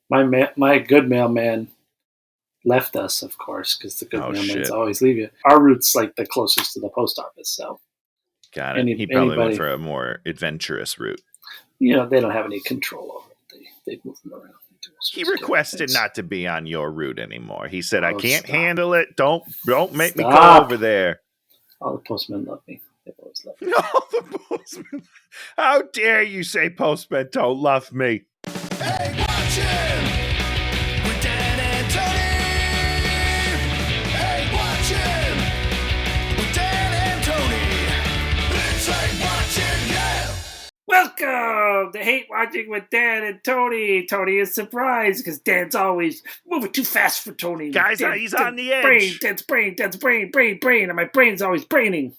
My good mailman left us, of course, because the good Oh, mailmans shit. always leave you. Our route's like the closest to the post office, so Got it. He probably went for a more adventurous route. they don't have any control over it. They move them around. He requested not to be on your route anymore. He said, "I can't stop. handle it. Don't make me go over there." All the postmen love me. They've always loved me. No, the postman. How dare you say postmen don't love me? Hey, watch him with Dan and Tony. Hey, watch him with Dan and Tony. It's like watching, yeah. Welcome to Hate Watching with Dan and Tony. Tony is surprised because Dan's always moving too fast for Tony. Guys, he's on the edge. Dan's brain, and my brain's always braining.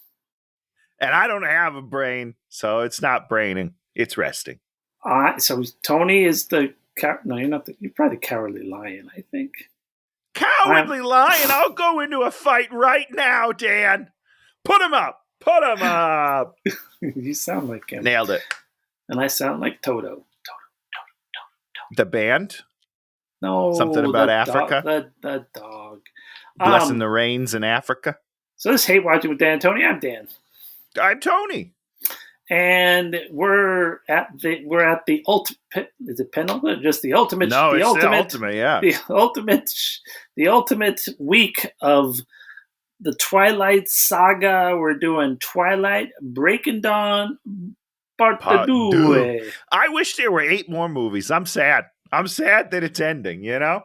And I don't have a brain, so it's not braining. It's resting. So Tony is the... No, you're not. You're probably the cowardly lion, I think. Cowardly lion? I'll go into a fight right now, Dan. Put him up. Put him up. You sound like him. Nailed it. And I sound like Toto. The band? No. Something about Africa? The dog. Blessing the rains in Africa? So this is Hate Watching with Dan and Tony. I'm Dan. I'm Tony. And we're at the ultimate. Is it penultimate? Just the ultimate. No, it's the ultimate. Yeah, the ultimate week of the Twilight Saga. We're doing Twilight Breaking Dawn Part 2. I wish there were 8 more movies. I'm sad. I'm sad that it's ending. You know,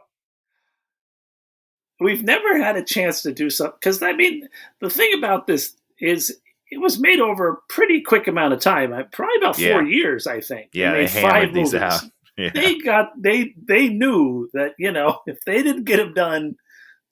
we've never had a chance to do something because the thing about this is. It was made over a pretty quick amount of time, probably about 4 years, I think. Yeah, they made 5 movies. These out. Yeah. They knew that if they didn't get them done,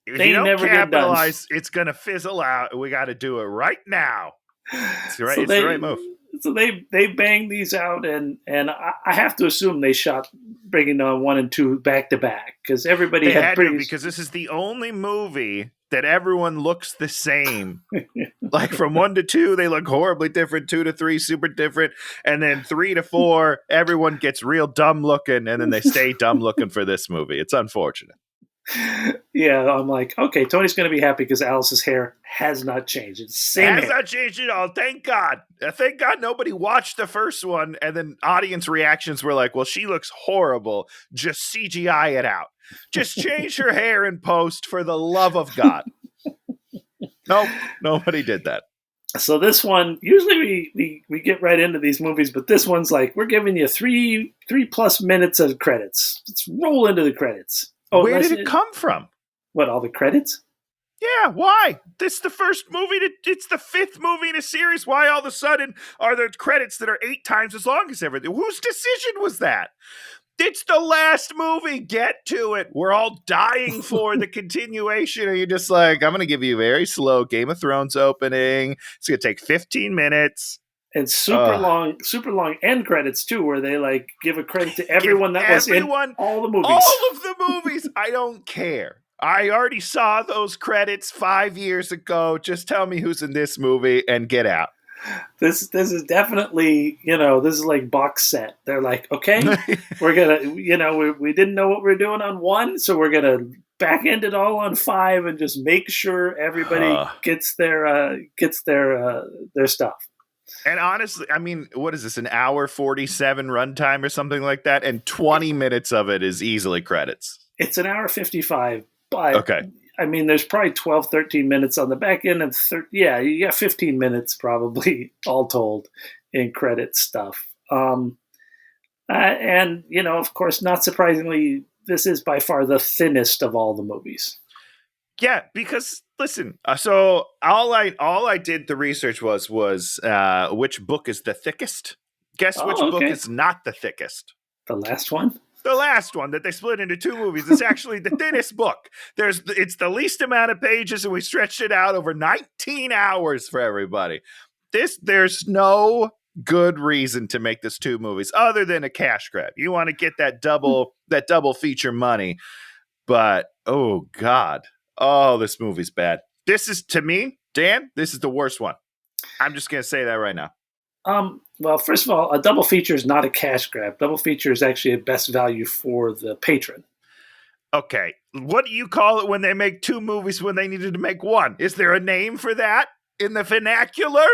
they never get done. It's gonna fizzle out. We got to do it right now. It's the right move. So they banged these out, and I have to assume they shot Breaking Dawn 1 and 2 back to back because everybody had because this is the only movie that everyone looks the same. Like from 1 to 2, they look horribly different. 2 to 3, super different. And then 3 to 4, everyone gets real dumb looking, and then they stay dumb looking for this movie. It's unfortunate. Yeah, I'm like, okay, Tony's going to be happy because Alice's hair has not changed. It's the same hair. Not changed at all. Thank God. Thank God nobody watched the first one, and then audience reactions were like, well, she looks horrible. Just CGI it out. Just change her hair in post for the love of God. Nope, nobody did that. So this one, usually we get right into these movies, but this one's like, we're giving you 3+ minutes of credits. Let's roll into the credits. Oh, where did it come from? What, all the credits? Yeah, why? This is the first movie. It's the 5th movie in a series. Why all of a sudden are there credits that are 8 times as long as everything? Whose decision was that? It's the last movie. Get to it. We're all dying for the continuation. And you're just like, I'm going to give you a very slow Game of Thrones opening. It's going to take 15 minutes. And super long end credits too, where they like give a credit to everyone was in all the movies. All of the movies. I don't care. I already saw those credits 5 years ago. Just tell me who's in this movie and get out. This is definitely, this is like box set. They're like, okay, we're gonna, we didn't know what we were doing on 1, so we're gonna back end it all on 5 and just make sure everybody gets their stuff. And honestly, I mean, what is this, an hour 47 runtime or something like that? And 20 minutes of it is easily credits. It's an hour 55, but okay. I mean, there's probably 12, 13 minutes on the back end, and you got 15 minutes probably all told in credit stuff. And of course, not surprisingly, this is by far the thinnest of all the movies. Yeah, because listen, so all I did the research was which book is the thickest. Guess which book is not the thickest? The last one. The last one that they split into 2 movies is actually the thinnest book. It's the least amount of pages, and we stretched it out over 19 hours for everybody. There's no good reason to make this 2 movies other than a cash grab. You want to get that double feature money, but oh God. Oh, this movie's bad. This is, to me, Dan, this is the worst one. I'm just going to say that right now. Well, first of all, a double feature is not a cash grab. Double feature is actually a best value for the patron. Okay, what do you call it when they make two movies when they needed to make one? Is there a name for that in the vernacular?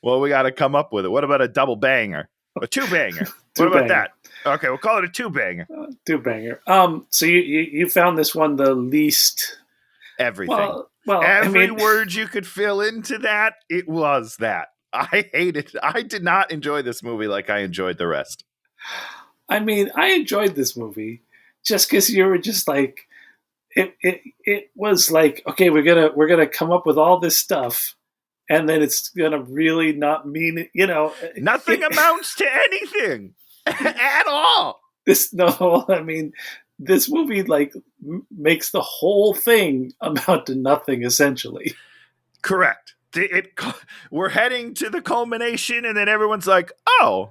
Well, we got to come up with it. What about a double banger? A two banger? What about that? Okay, we'll call it a two banger. Two banger. So you found this one the least everything. Well, every word you could fill into that, it was that. I hated. I did not enjoy this movie like I enjoyed the rest. I mean, I enjoyed this movie just because you were just like, it was like, okay, we're gonna come up with all this stuff, and then it's gonna really not mean, nothing amounts to anything at all. This movie like makes the whole thing amount to nothing essentially. Correct. We're heading to the culmination, and then everyone's like, "Oh,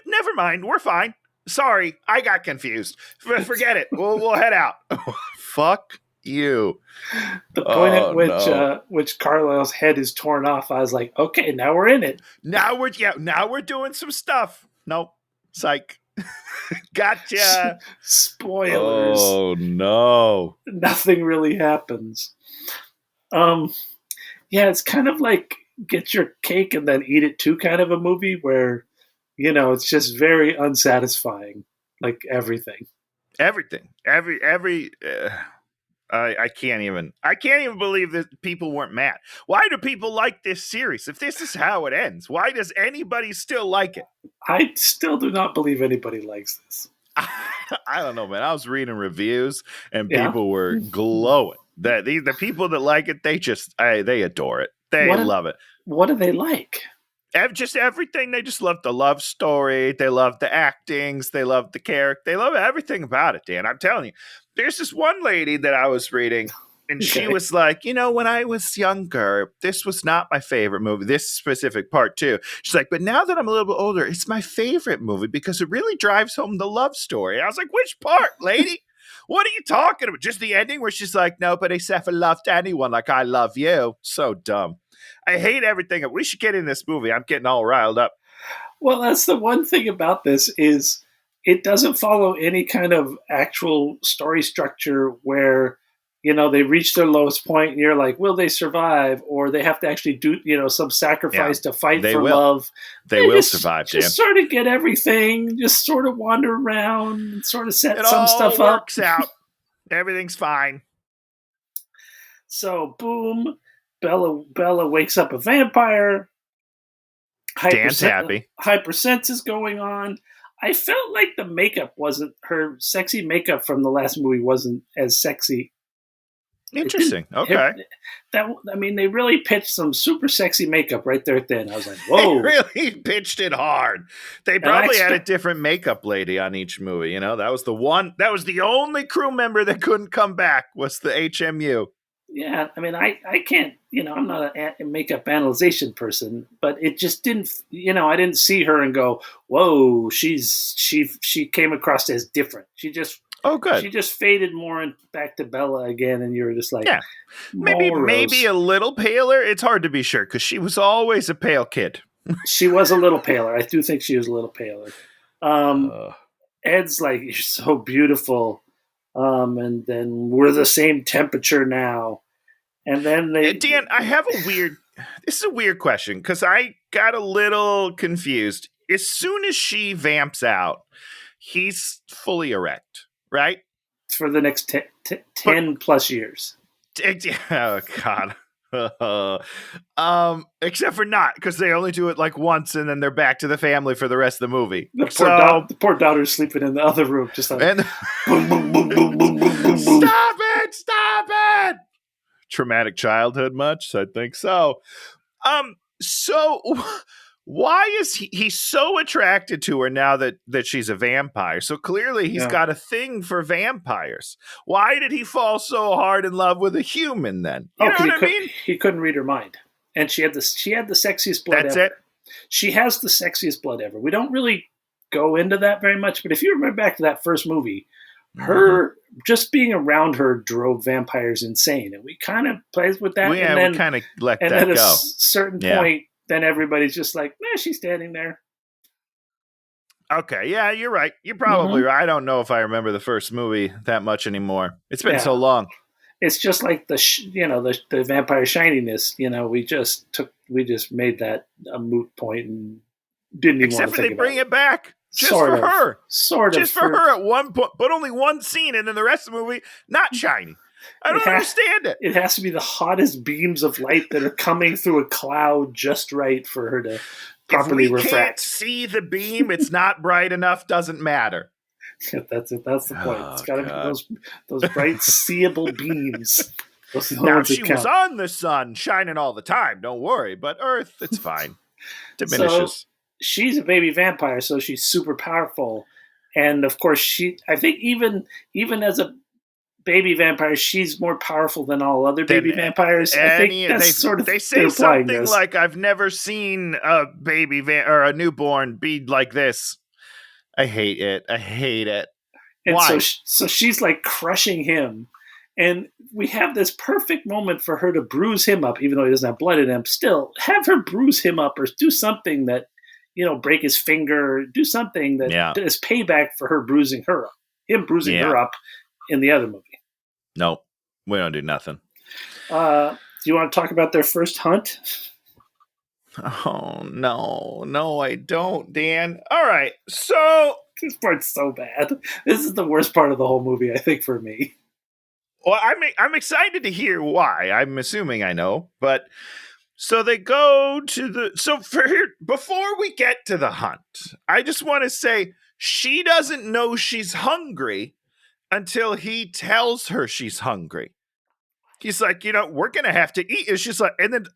never mind. We're fine. Sorry, I got confused. Forget it. We'll head out." Fuck you. The point at which Carlisle's head is torn off, I was like, "Okay, now we're in it. Now we're doing some stuff." Nope. Psych. Gotcha. Spoilers. Oh no. Nothing really happens. Yeah, it's kind of like get your cake and then eat it too kind of a movie where, it's just very unsatisfying. Like everything. Everything. I can't even believe that people weren't mad. Why do people like this series? If this is how it ends, why does anybody still like it? I still do not believe anybody likes this. I don't know, man. I was reading reviews and people were glowing. That the people that like it, they adore it. They love it. What do they like? Just everything. They just love the love story. They love the actings. They love the character. They love everything about it, Dan. I'm telling you. There's this one lady that I was reading, and she was like, when I was younger, this was not my favorite movie, this specific part too. She's like, but now that I'm a little bit older, it's my favorite movie because it really drives home the love story. I was like, which part, lady? What are you talking about? Just the ending where she's like, nobody's ever loved anyone like I love you. So dumb. I hate everything. We should get in this movie. I'm getting all riled up. Well, that's the one thing about this is it doesn't follow any kind of actual story structure where, they reach their lowest point and you're like, will they survive? Or they have to actually do, some sacrifice to fight for love. They will survive, Dan. Just sort of get everything, just sort of wander around and sort of set some stuff up. It all works out. Everything's fine. So, boom, Bella wakes up a vampire. Dan's happy. Hypersense is going on. I felt like the makeup her sexy makeup from the last movie wasn't as sexy. Interesting. Okay. They really pitched some super sexy makeup right there at the end. I was like, whoa. They really pitched it hard. They probably had a different makeup lady on each movie. That was the only crew member that couldn't come back was the HMU. Yeah. I can't, I'm not a makeup analyzation person, but it just didn't, I didn't see her and go, whoa, she came across as different. She just, good. She just faded more and back to Bella again, and you were just like, maybe a little paler. It's hard to be sure because she was always a pale kid. She was a little paler. I do think she was a little paler. Ed's like, you're so beautiful, and then we're the same temperature now, and then Dan, I have this is a weird question because I got a little confused. As soon as she vamps out, he's fully erect. Right? For the next 10 plus years. Oh, God. Except for not, because they only do it like once and then they're back to the family for the rest of the movie. The poor daughter's sleeping in the other room. Just like, boom, boom, boom, boom, boom, boom, boom. Stop it! Traumatic childhood much? I think so. So why is he's so attracted to her now that she's a vampire? So clearly he's got a thing for vampires. Why did he fall so hard in love with a human then? You know what I mean? He couldn't read her mind. And she had the sexiest blood ever. That's it? She has the sexiest blood ever. We don't really go into that very much, but if you remember back to that first movie, her just being around her drove vampires insane. And we kind of played with that. We kind of let that go. At a certain point, then everybody's just like, she's standing there. Okay, yeah, you're right. You're probably right. I don't know if I remember the first movie that much anymore. It's been so long. It's just like the vampire shininess. We just made that a moot point and didn't even want to think about it. Except for they bring it back just Sort for of. her. Sort of. Just for her at one point, but only one scene, and then the rest of the movie, not shiny. I don't understand it. It has to be the hottest beams of light that are coming through a cloud just right for her to properly refract. If we can't see the beam, it's not bright enough, doesn't matter. That's it. That's the point. It's got to be those bright, seeable beams. Now, if she was on the sun, shining all the time, don't worry. But Earth, it's fine. Diminishes. So, she's a baby vampire, so she's super powerful. And, of course, I think even as a baby vampire, she's more powerful than all other baby vampires. I think that's they say something like, I've never seen a baby or a newborn be like this. I hate it. And why? So she's like crushing him. And we have this perfect moment for her to bruise him up, even though he doesn't have blood in him. Still, have her bruise him up or do something that, break his finger, do something that is payback for her bruising her up. Him bruising her up in the other movie. Nope. We don't do nothing. Do you want to talk about their first hunt? Oh, no, I don't, Dan. All right, so this part's so bad. This is the worst part of the whole movie, I think, for me. Well, I'm excited to hear why. I'm assuming I know, but so they go to before we get to the hunt, I just want to say she doesn't know she's hungry until he tells her she's hungry. He's like, we're gonna have to eat. And she's like, and then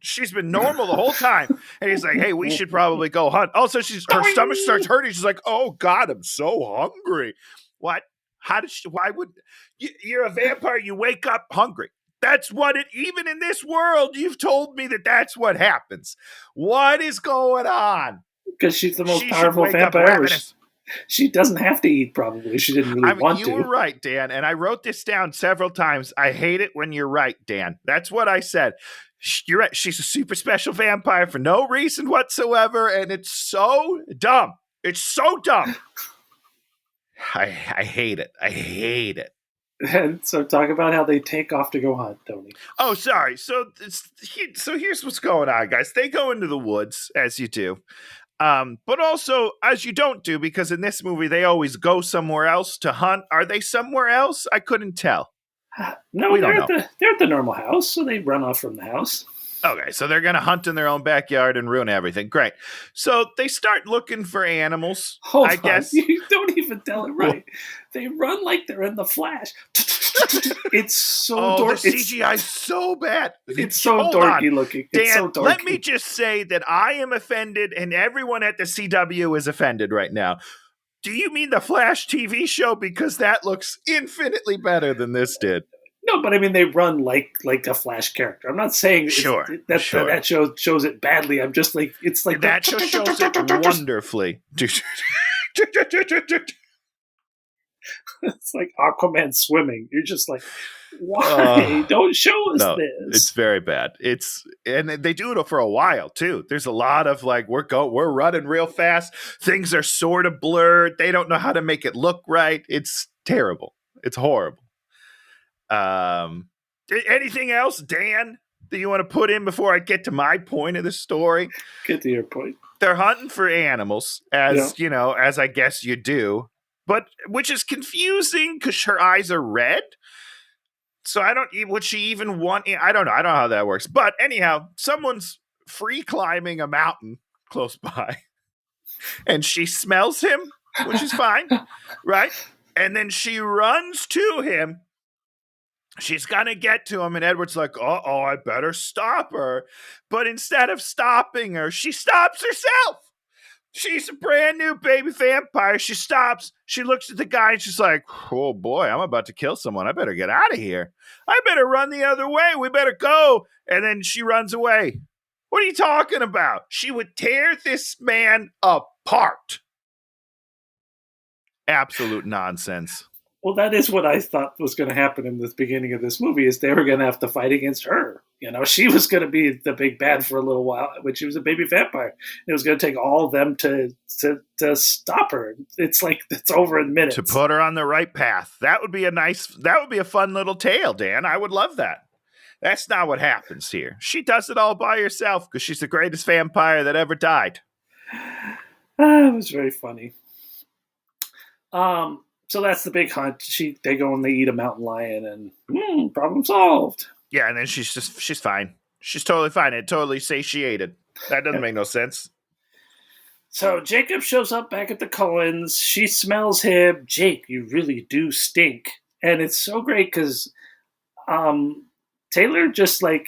she's been normal the whole time. And he's like, hey, we should probably go hunt. Also, her stomach starts hurting. She's like, oh God, I'm so hungry. What? Why would you're a vampire? You wake up hungry. That's what even in this world, you've told me that's what happens. What is going on? Because she's the most powerful vampire. She doesn't have to eat, probably. She didn't really want to. You were right, Dan, and I wrote this down several times. I hate it when you're right, Dan. That's what I said. You're right. She's a super special vampire for no reason whatsoever, and it's so dumb. It's so dumb. I hate it. I hate it. And so talk about how they take off to go hunt, Tony. Oh, sorry. So here's what's going on, guys. They go into the woods, as you do. But also, as you don't do, because in this movie, they always go somewhere else to hunt. Are they somewhere else? I couldn't tell. No, they're at the normal house, so they run off from the house. Okay, so they're going to hunt in their own backyard and ruin everything. Great. So they start looking for animals. Hold on. Guess. You don't even tell it right. They run like they're in the Flash. It's so dorky. The CGI's so bad. It's so dorky looking. Dan, it's so dorky. Let me just say that I am offended, and everyone at the CW is offended right now. Do you mean the Flash TV show? Because that looks infinitely better than this did. No, but I mean they run like a Flash character. I'm not saying that show shows it badly. I'm just like it's like that show shows it wonderfully. It's like Aquaman swimming. You're just like, why? Don't show us this. It's very bad. And they do it for a while too. There's a lot of like we're running real fast. Things are sort of blurred. They don't know how to make it look right. It's terrible. It's horrible. Anything else, Dan, that you want to put in before I get to my point of the story? Get to your point. They're hunting for animals, as I guess you do. But which is confusing because her eyes are red. So would she even want? I don't know. I don't know how that works. But anyhow, someone's free climbing a mountain close by, and she smells him, which is fine, right? And then she runs to him. She's gonna get to him, and Edward's like, "Oh, I better stop her." But instead of stopping her, she stops herself. She's a brand new baby vampire. She stops. She looks at the guy and she's like, oh boy, I'm about to kill someone. I better get out of here. I better run the other way. We better go. And then she runs away. What are you talking about? She would tear this man apart. Absolute nonsense. Well, that is what I thought was going to happen in the beginning of this movie is they were going to have to fight against her, she was going to be the big bad for a little while when she was a baby vampire. It was going to take all of them to stop her. It's like it's over in minutes. To put her on the right path. That would be a fun little tale, Dan. I would love that. That's not what happens here. She does it all by herself because she's the greatest vampire that ever died. It was very funny. So that's the big hunt. They go and they eat a mountain lion, and problem solved. Yeah, and then she's fine. She's totally fine. It totally satiated. That doesn't make no sense. So Jacob shows up back at the Cullens. She smells him. Jake, you really do stink. And it's so great because Taylor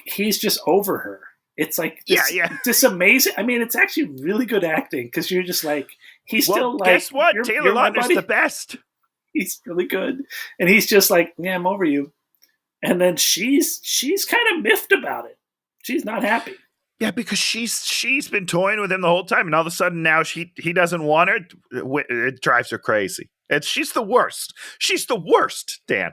he's just over her. It's like this amazing. I mean, it's actually really good acting because you're just like, he's still like. Guess what? Taylor Lautner's the best. He's really good. And he's just like, yeah, I'm over you. And then she's kind of miffed about it. She's not happy. Yeah, because she's been toying with him the whole time, and all of a sudden now he doesn't want her. It drives her crazy. She's the worst. She's the worst, Dan.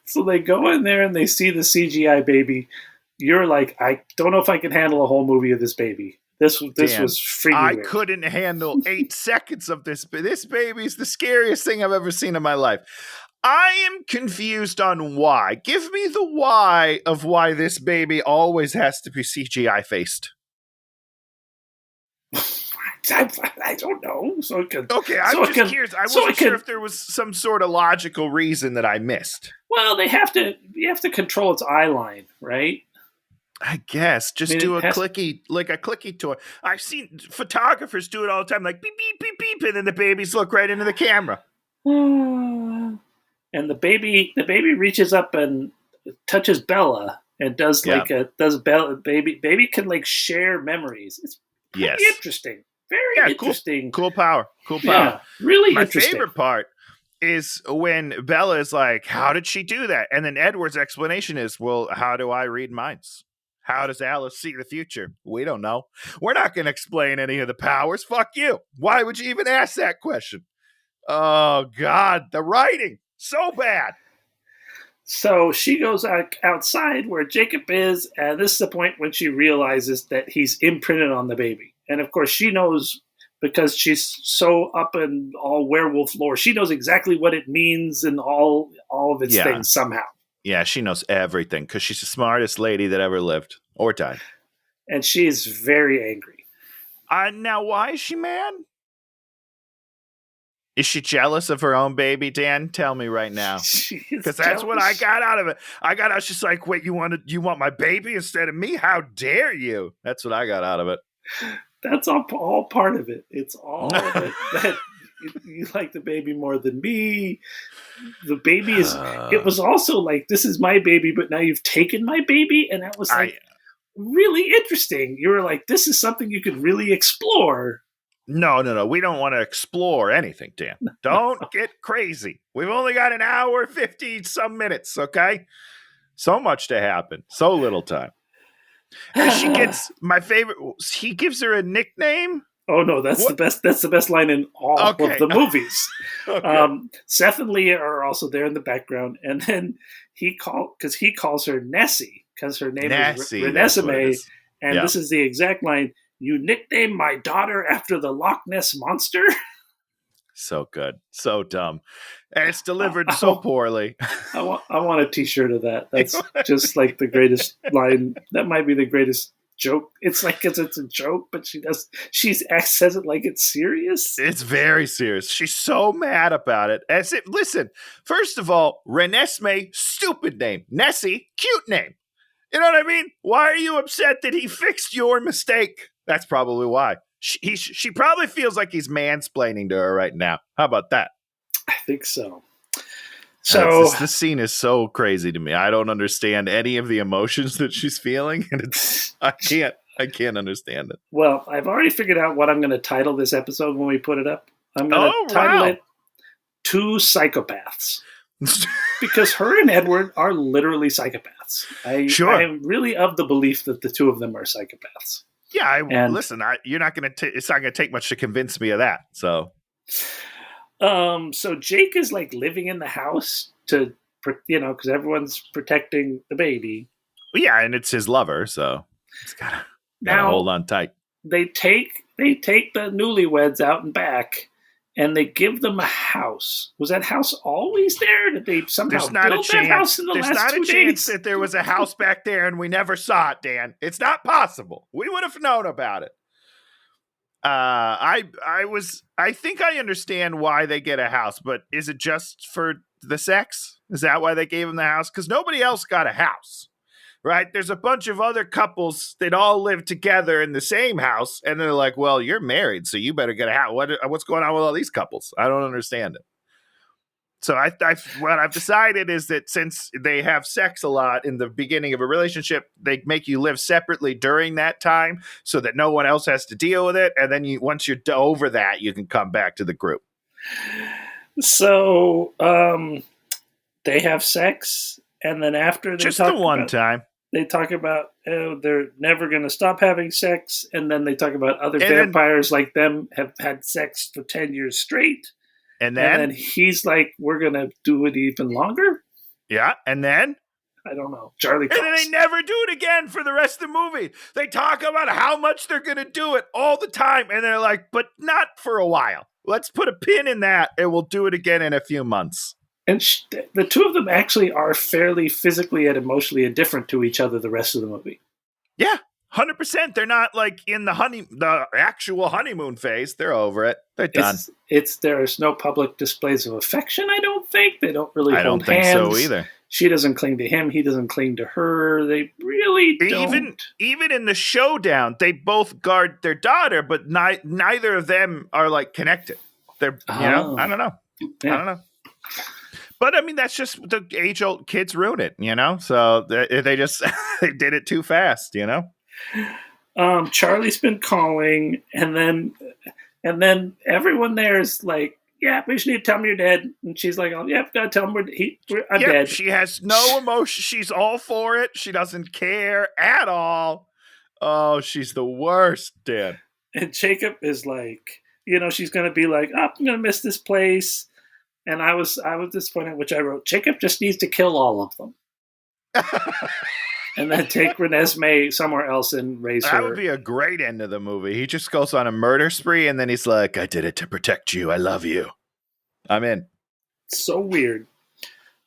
So they go in there and they see the CGI baby. You're like, I don't know if I can handle a whole movie of this baby. This was freaking I weird. couldn't handle 8 seconds of this. This baby's the scariest thing I've ever seen in my life. I am confused on why. Give me the why of why this baby always has to be CGI faced. I don't know. I'm just curious. I wasn't sure if there was some sort of logical reason that I missed. Well, you have to control its eye line, right? I guess do a clicky toy. I've seen photographers do it all the time, like beep beep beep beep, and then the babies look right into the camera. And the baby reaches up and touches Bella and does baby can like share memories. It's pretty interesting. Very interesting. Cool power. Yeah, really interesting. My favorite part is when Bella is like, how did she do that? And then Edward's explanation is, well, how do I read minds? How does Alice see the future? We don't know. We're not going to explain any of the powers. Fuck you. Why would you even ask that question? Oh, God. The writing. So bad. So she goes outside where Jacob is, and this is the point when she realizes that he's imprinted on the baby. And, of course, she knows because she's so up in all werewolf lore. She knows exactly what it means and all of its things somehow. Yeah, she knows everything because she's the smartest lady that ever lived or died. And she is very angry. Now, why is she mad? Is she jealous of her own baby, Dan? Tell me right now. Because that's what I got out of it. I was just like, wait, you want my baby instead of me? How dare you? That's what I got out of it. That's all part of it. It's all that you like the baby more than me. The baby is. It was also like, this is my baby, but now you've taken my baby, and that was like really interesting. You were like, this is something you could really explore. No. We don't want to explore anything, Dan. Don't get crazy. We've only got an hour, 50 some minutes, okay? So much to happen. So little time. And she gets my favorite. He gives her a nickname. Oh, no, that's the best. That's the best line in all of the movies. Okay. Seth and Leah are also there in the background. And then he calls her Nessie because her name is Renesmee. And this is the exact line. You nicknamed my daughter after the Loch Ness Monster? So good. So dumb. And it's delivered so poorly. I want a t-shirt of that. That's just like the greatest line. That might be the greatest joke. It's like it's a joke, but she says it like it's serious. It's very serious. She's so mad about it. Listen, first of all, Renesmee, stupid name. Nessie, cute name. You know what I mean? Why are you upset that he fixed your mistake? That's probably why. She probably feels like he's mansplaining to her right now. How about that? I think so. So this scene is so crazy to me. I don't understand any of the emotions that she's feeling, and I can't understand it. Well, I've already figured out what I'm going to title this episode when we put it up. I'm going to title it Two Psychopaths. Because her and Edward are literally psychopaths. I am really of the belief that the two of them are psychopaths. Yeah, listen. You're not going to. It's not going to take much to convince me of that. So Jake is like living in the house because everyone's protecting the baby, Yeah, and it's his lover, so he's gotta Now hold on tight. they take the newlyweds out and back, and they give them a house. Was that house always there? Did they somehow There's not a build that house chance. in the There's last not 2 a chance days? that there was a house back there and we never saw it, Dan. It's not possible. We would have known about it. I think I understand why they get a house, but is it just for the sex? Is that why they gave him the house? Because nobody else got a house, right? There's a bunch of other couples that all live together in the same house, and they're like, "Well, you're married, so you better get a house." What's going on with all these couples? I don't understand it. So what I've decided is that since they have sex a lot in the beginning of a relationship, they make you live separately during that time so that no one else has to deal with it. And then once you're over that, you can come back to the group. So they have sex, and then after they just talk the one about, time. They talk about they're never going to stop having sex, and then they talk about other And vampires like them have had sex for 10 years straight. And then he's like, we're going to do it even longer? Yeah, and then? I don't know. Charlie calls. And then they never do it again for the rest of the movie. They talk about how much they're going to do it all the time, and they're like, but not for a while. Let's put a pin in that, and we'll do it again in a few months. And the two of them actually are fairly physically and emotionally indifferent to each other the rest of the movie. Yeah, 100%. They're not like in the actual honeymoon phase. They're over it. They're done. There's no public displays of affection, I don't think. They don't really hold hands. I don't think so either. She doesn't cling to him. He doesn't cling to her. They really don't. Even in the showdown, they both guard their daughter, but neither of them are like connected. They're, I don't know. Yeah. I don't know. But I mean, that's just the age-old kids ruin it, So they just they did it too fast, Charlie's been calling, and then everyone there is like, "Yeah, we just need to tell him you're dead." And she's like, "Oh, yeah, gotta tell him I'm dead." She has no emotion. She's all for it. She doesn't care at all. Oh, she's the worst, Dan. And Jacob is like, she's gonna be like, "Oh, I'm gonna miss this place." And I was disappointed, which I wrote, Jacob just needs to kill all of them. And then take Renesmee somewhere else and raise her. That would be a great end of the movie. He just goes on a murder spree, and then he's like, I did it to protect you. I love you. I'm in. So weird.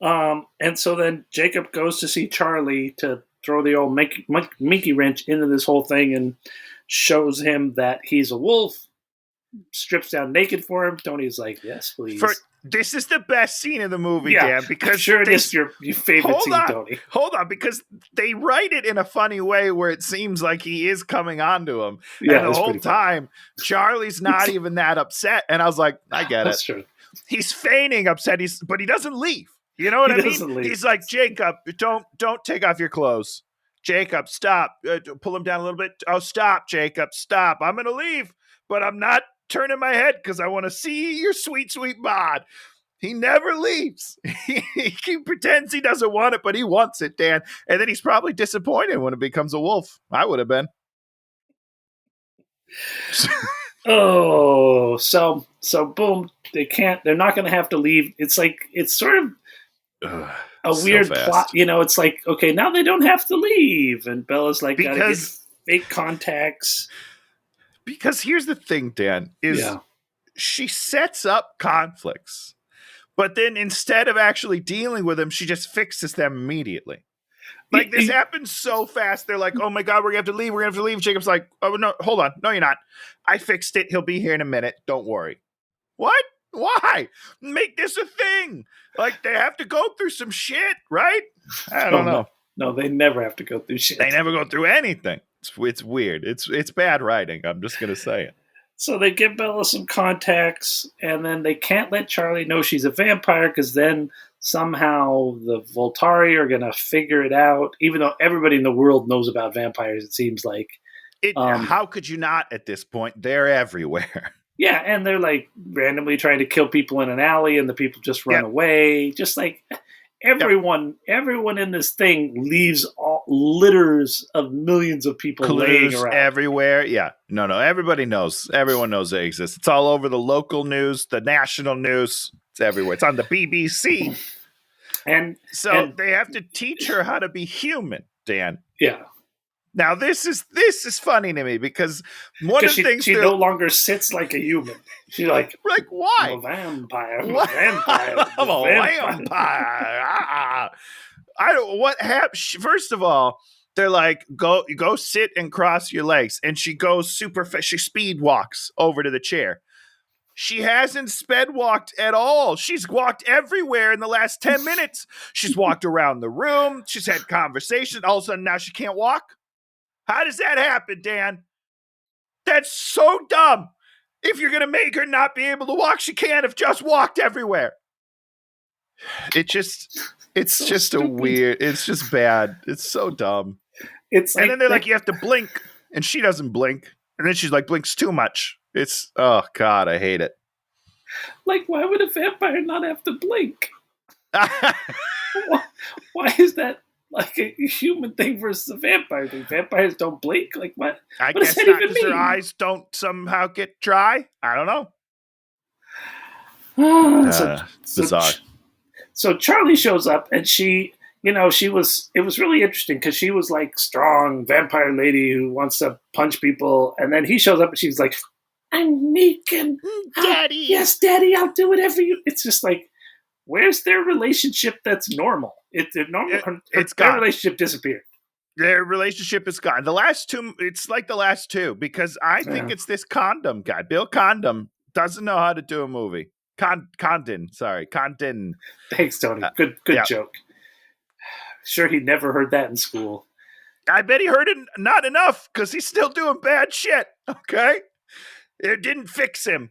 And so then Jacob goes to see Charlie to throw the old Mickey wrench into this whole thing and shows him that he's a wolf, strips down naked for him. Tony's like, yes, please. This is the best scene of the movie, Dan, because I'm sure it is your favorite scene, Tony. Hold on, because they write it in a funny way where it seems like he is coming on to him. Yeah, and the whole time, Charlie's not even that upset. And I was like, I get That's it. True. He's feigning upset, but he doesn't leave. You know what I mean? Leave. He's like, Jacob, don't take off your clothes. Jacob, stop. Pull him down a little bit. Oh, stop, Jacob, stop. I'm going to leave, but I'm not turning my head because I want to see your sweet, sweet bod. He never leaves. He pretends he doesn't want it, but he wants it, Dan. And then he's probably disappointed when it becomes a wolf. I would have been. Oh, so boom, they're not going to have to leave. It's like, it's sort of a weird plot. It's like, okay, now they don't have to leave. And Bella's like, gotta get fake contacts. Because here's the thing, Dan, she sets up conflicts, but then instead of actually dealing with them, she just fixes them immediately. Like, this happens so fast. They're like, oh my God, we're going to have to leave. Jacob's like, oh no, hold on. No, you're not. I fixed it. He'll be here in a minute. Don't worry. What? Why? Make this a thing. Like, they have to go through some shit, right? I don't know. No, they never have to go through shit. They never go through anything. It's weird. It's bad writing. I'm just going to say it. So they give Bella some contacts, and then they can't let Charlie know she's a vampire because then somehow the Voltari are going to figure it out, even though everybody in the world knows about vampires, it seems like. How could you not at this point? They're everywhere. Yeah, and they're like randomly trying to kill people in an alley, and the people just run away. Just like everyone in this thing leaves litters of millions of people laying around everywhere. Yeah, no, everybody knows. Everyone knows they exist. It's all over the local news, the national news. It's everywhere. It's on the BBC. And so they have to teach her how to be human. Dan. Yeah. Now this is funny to me because one of the things she no longer sits like a human. She's like I'm why? a vampire. I'm What? a vampire. I'm a vampire. I don't. What happened? First of all, they're like, go sit and cross your legs, and she goes super fast. She speed walks over to the chair. She hasn't sped walked at all. She's walked everywhere in the last 10 minutes. She's walked around the room. She's had conversation. All of a sudden, now she can't walk. How does that happen, Dan? That's so dumb. If you're going to make her not be able to walk, she can't have just walked everywhere. It's so just stupid. It's just bad. It's so dumb. And then they're like, you have to blink. And she doesn't blink. And then she's like, blinks too much. It's, oh God, I hate it. Like, why would a vampire not have to blink? Why is that like a human thing versus a vampire thing? Vampires don't blink? Like, what? I what guess not because their eyes don't somehow get dry. I don't know. Bizarre. So Charlie shows up and she, it was really interesting because she was like strong vampire lady who wants to punch people. And then he shows up and she's like, I'm meek and Daddy. Yes, Daddy, I'll do whatever you. It's just like, where's their relationship that's normal? It's gone. Their relationship disappeared. Their relationship is gone. The last two, it's like the last two because I think it's this Condom guy. Bill Condom doesn't know how to do a movie. Condon. Thanks, Tony. Good joke. Sure, he never heard that in school. I bet he heard it not enough because he's still doing bad shit. Okay, it didn't fix him.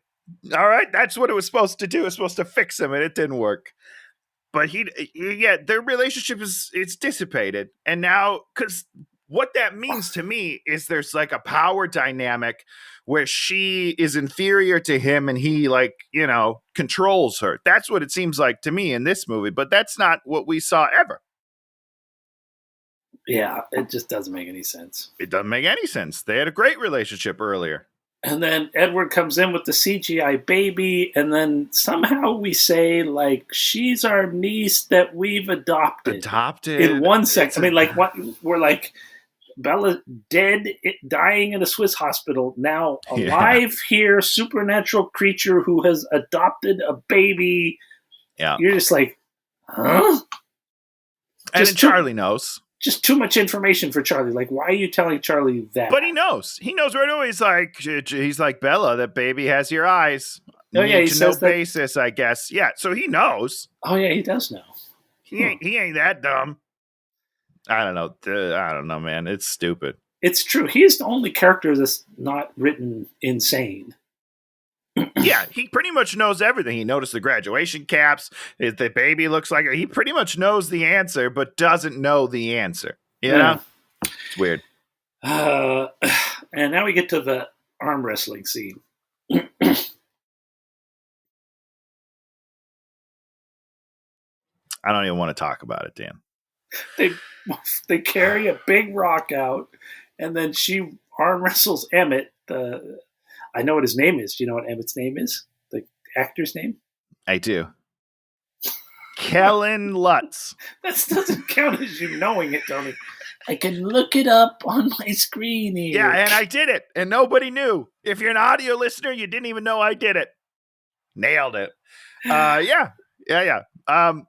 All right, that's what it was supposed to do. It was supposed to fix him, and it didn't work. But their relationship it's dissipated, and now because what that means to me is there's like a power dynamic where she is inferior to him, and he controls her. That's what it seems like to me in this movie, but that's not what we saw ever. Yeah, it just doesn't make any sense. It doesn't make any sense. They had a great relationship earlier. And then Edward comes in with the CGI baby, and then somehow we say, like, she's our niece that we've adopted. In 1 second. I mean, like, what? We're like, Bella dead, dying in a Swiss hospital, now alive here, supernatural creature who has adopted a baby. Yeah. You're just like, huh? And then Charlie knows. Just too much information for Charlie. Like, why are you telling Charlie that? But he knows. He knows right away. He's like, Bella, that baby has your eyes. Oh, yeah, he says that. Basis, I guess. Yeah, so he knows. Oh, yeah, he does know. He ain't that dumb. I don't know, man. It's stupid. It's true. He's the only character that's not written insane. Yeah, he pretty much knows everything. He noticed the graduation caps. If the baby looks like he pretty much knows the answer, but doesn't know the answer. You know? It's weird. And now we get to the arm wrestling scene. I don't even want to talk about it, Dan. They carry a big rock out, and then she arm wrestles Emmett. I know what his name is. Do you know what Emmett's name is? The actor's name? I do. Kellen Lutz. That doesn't count as you knowing it, Tony. I can look it up on my screen here. Yeah, and I did it, and nobody knew. If you're an audio listener, you didn't even know I did it. Nailed it. Yeah.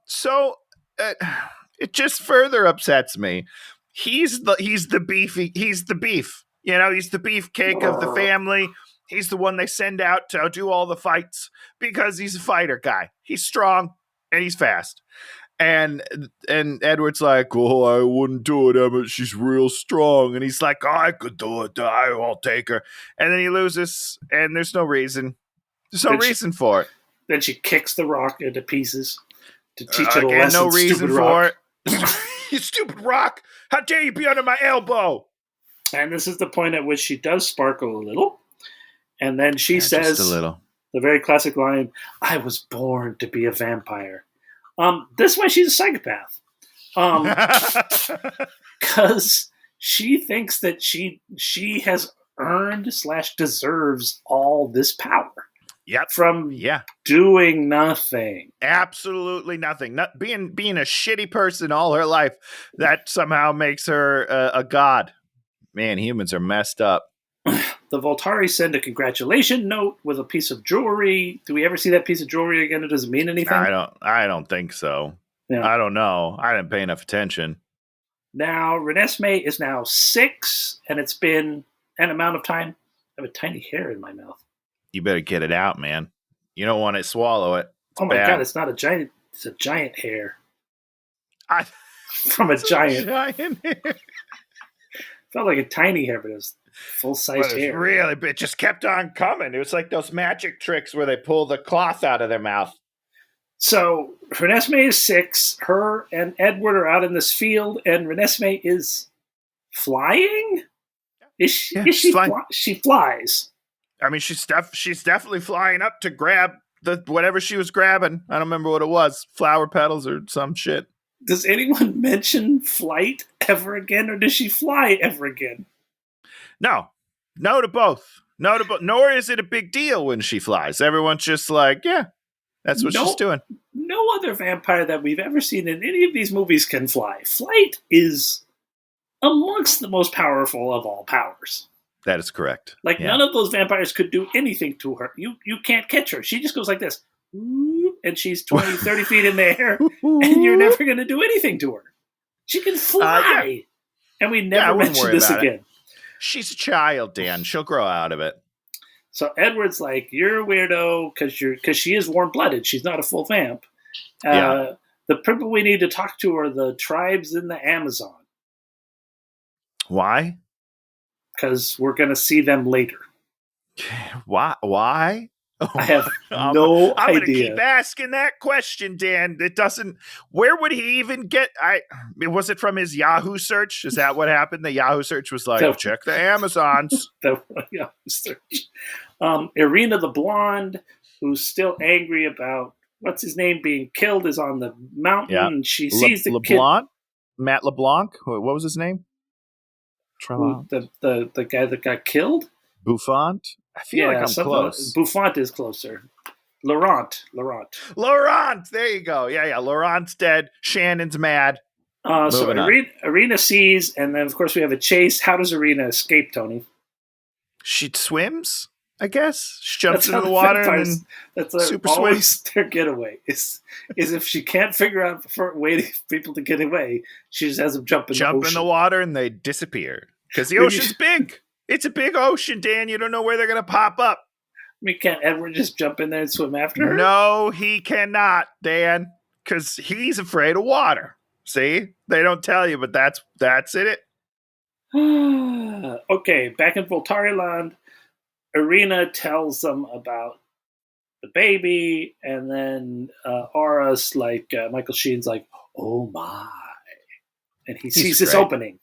So it just further upsets me. He's the beef. He's the beef. He's the beefcake of the family. He's the one they send out to do all the fights because he's a fighter guy. He's strong and he's fast. And Edward's like, oh, I wouldn't do it, Emmett. She's real strong. And he's like, oh, I could do it. I'll take her. And then he loses, and there's no reason. There's no reason for it. Then she kicks the rock into pieces to teach it a lesson. No reason for it. You stupid rock. How dare you be under my elbow? And this is the point at which she does sparkle a little. And then she says just a little. The very classic line, I was born to be a vampire. This way she's a psychopath. Because she thinks that she has earned / deserves all this power. Yep. from Yeah. doing nothing. Absolutely nothing. Not being a shitty person all her life. That somehow makes her a god. Man, humans are messed up. The Voltari send a congratulation note with a piece of jewelry. Do we ever see that piece of jewelry again? It doesn't mean anything. I don't think so. Yeah. I don't know. I didn't pay enough attention. Now, Renesmee is now 6, and it's been an amount of time. I have a tiny hair in my mouth. You better get it out, man. You don't want to swallow it. Oh my bad. God, it's not a giant. It's a giant hair I from a giant. giant hair. Felt like a tiny hair, but it was full-sized hair. Really, but it just kept on coming. It was like those magic tricks where they pull the cloth out of their mouth. So Renesmee is 6. Her and Edward are out in this field, and Renesmee is flying. Is she flying. She flies. I mean, she's definitely flying up to grab the whatever she was grabbing. I don't remember what it was, flower petals or some shit. Does anyone mention flight ever again, or does she fly ever again? No to both. Nor is it a big deal when she flies. Everyone's just like, yeah, that's what she's doing. No other vampire that we've ever seen in any of these movies can fly. Flight is amongst the most powerful of all powers. That is correct. Like, none of those vampires could do anything to her. You can't catch her. She just goes like this. And she's 20, 30 feet in the air, and you're never going to do anything to her. She can fly. Yeah. And we never mention this again. She's a child, Dan. She'll grow out of it. So Edward's like, you're a weirdo because she is warm-blooded. She's not a full vamp. The people we need to talk to are the tribes in the Amazon. Why? Because we're going to see them later. Why? I have no I'm going to idea. keep asking that question, Dan. It doesn't. Where would he even get? Was it from his Yahoo search? Is that what happened? The Yahoo search was like, check the Amazons. The Yahoo search. Irina the blonde, who's still angry about what's his name being killed, is on the mountain. Yeah. And she sees the LeBlanc? Matt LeBlanc? What was his name? The guy that got killed? Buffont? I feel like I'm close. Buffont is closer. Laurent. There you go. Yeah. Laurent's dead. Shannon's mad. So Irina sees, and then of course we have a chase. How does Irina escape, Tony? She swims, I guess. She jumps into the water and then that's super always swims. their getaway. Is if she can't figure out for waiting for people to get away, she just has them jump in the water and they disappear. Because the ocean's big. It's a big ocean, Dan. You don't know where they're going to pop up. I mean, can't Edward just jump in there and swim after her? No, he cannot, Dan. Because he's afraid of water. See? They don't tell you, but that's it. Okay, back in Voltari Land, Irina tells them about the baby, and then Aura's like, Michael Sheen's like, oh my. And he sees this opening.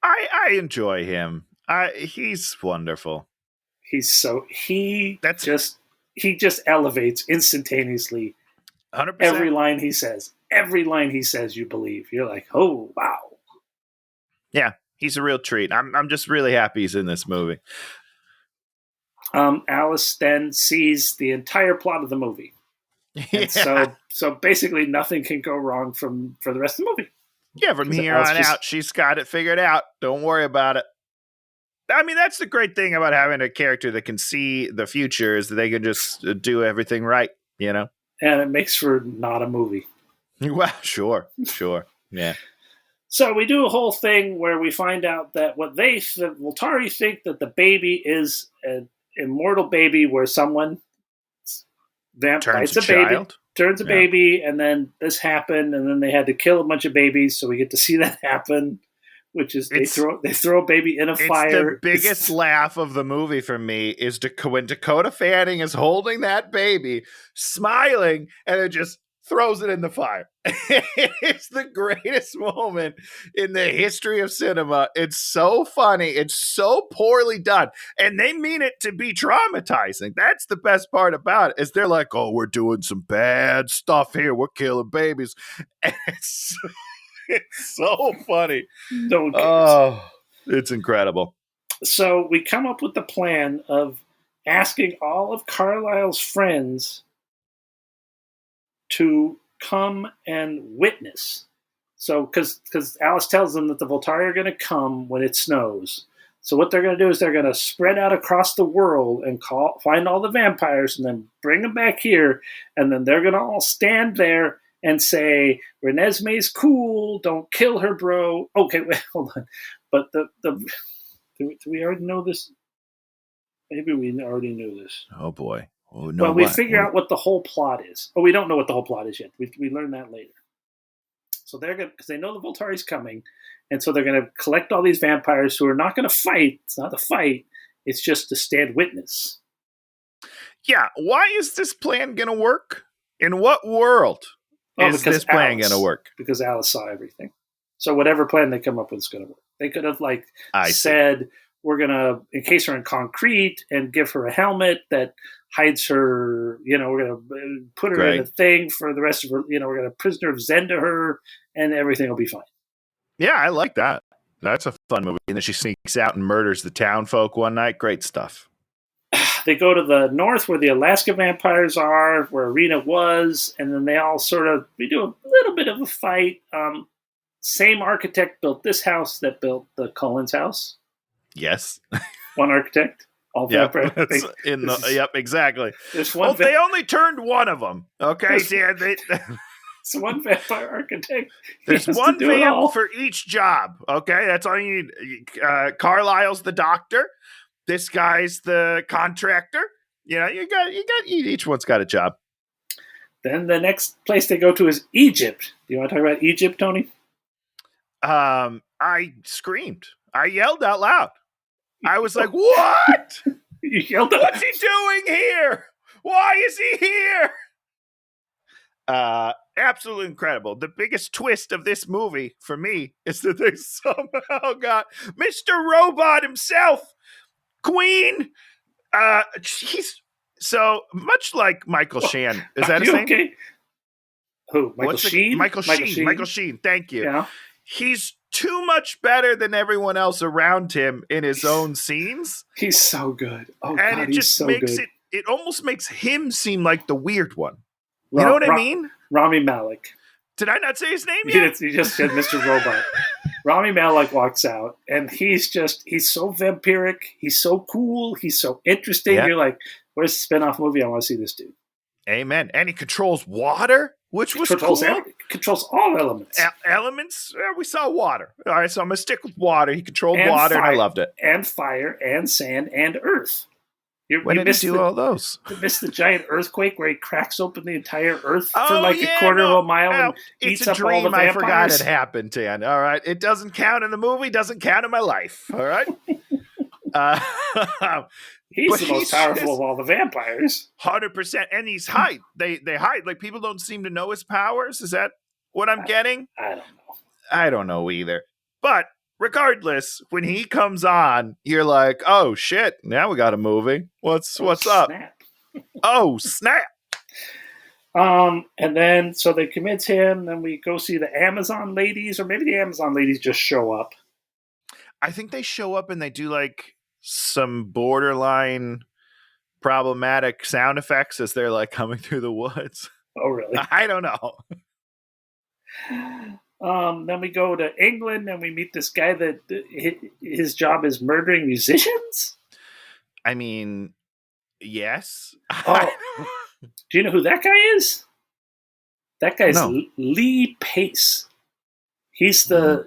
I enjoy him. He's wonderful. He just elevates instantaneously. 100%. Every line he says, you believe. You're like, oh wow. Yeah, he's a real treat. I'm just really happy he's in this movie. Alice then sees the entire plot of the movie. And so basically nothing can go wrong for the rest of the movie. Yeah, from here on out, she's got it figured out. Don't worry about it. I mean, that's the great thing about having a character that can see the future is that they can just do everything right, you know? And it makes for not a movie. Well, sure. Yeah. So we do a whole thing where we find out that the Voltari think that the baby is an immortal baby where someone bites a baby. Turns a baby, and then this happened, and then they had to kill a bunch of babies, so we get to see that happen, which is they throw a baby in a fire. The biggest laugh of the movie for me is when Dakota Fanning is holding that baby, smiling, and it just throws it in the fire. It's the greatest moment in the history of cinema. It's so funny. It's so poorly done. And they mean it to be traumatizing. That's the best part about it, is they're like, oh, we're doing some bad stuff here. We're killing babies. And it's so funny. No one cares. Oh, it's incredible. So we come up with the plan of asking all of Carlisle's friends to come and witness. So, because Alice tells them that the Volturi are going to come when it snows. So what they're going to do is they're going to spread out across the world and find all the vampires and then bring them back here. And then they're going to all stand there and say, Renesmee's cool, don't kill her, bro. Okay, wait, hold on. But do we already know this? Maybe we already knew this. Oh, boy. Oh, no. Well, we figure out what the whole plot is. Oh, we don't know what the whole plot is yet. We learn that later. So they're going because they know the Volturi's coming, and so they're going to collect all these vampires who are not going to fight. It's not a fight. It's just to stand witness. Yeah. Why is this plan going to work? In what world is this plan going to work? Because Alice saw everything. So whatever plan they come up with is going to work. They could have said, we're going to encase her in concrete and give her a helmet that hides her, we're going to put her in a thing for the rest of her, we're going to prisoner of Zenda her, and everything will be fine. Yeah, I like that. That's a fun movie. And then she sneaks out and murders the town folk one night. Great stuff. They go to the north where the Alaska vampires are, where Arena was, and then they all we do a little bit of a fight. Same architect built this house that built the Cullens house. Yes. One architect. All vampire. Yep, exactly. They only turned one of them. Okay, it's one vampire architect. There's one vamp for each job. Okay, that's all you need. Carlisle's the doctor. This guy's the contractor. Each one's got a job. Then the next place they go to is Egypt. Do you want to talk about Egypt, Tony? I screamed. I yelled out loud. I was like, what? You yelled out. What's he doing here? Why is he here? Absolutely incredible. The biggest twist of this movie for me is that they somehow got Mr. Robot himself, Queen. He's so much like Michael Shannon. Is that his name? Okay. Who? Michael Sheen? Michael Sheen. Michael Sheen. Thank you. Yeah. He's too much better than everyone else around him in his own scenes. He's so good. Oh, and God, it just so makes good. it almost makes him seem like the weird one. You know what I mean? Rami Malek. Did I not say his name yet? You just said Mr. Robot. Rami Malek walks out, and he's so vampiric. He's so cool. He's so interesting. Yeah. You're like, where's the spin-off movie? I want to see this dude. Amen. And he controls water, which was cool. Controls all elements. Elements? We saw water. All right, so I'm going to stick with water. He controlled water, and I loved it. And fire, and sand, and earth. When did he do all those? You missed the giant earthquake where he cracks open the entire earth for a quarter of a mile and eats up all the vampires. I forgot it happened, Tan. All right. It doesn't count in the movie, doesn't count in my life. All right. He's the most powerful of all the vampires. 100%. And he's hide. They hide. Like, people don't seem to know his powers. Is that what I'm getting? I don't know. I don't know either. But regardless, when he comes on, you're like, oh, shit. Now we got a movie. What's up? Snap. Oh, snap. And then, so they convince him. Then we go see the Amazon ladies. Or maybe the Amazon ladies just show up. I think they show up and they do, like, some borderline problematic sound effects as they're like coming through the woods. Oh, really? I don't know. Then we go to England and we meet this guy that his job is murdering musicians. I mean, yes. Oh, do you know who that guy is? That guy's Lee Pace. He's the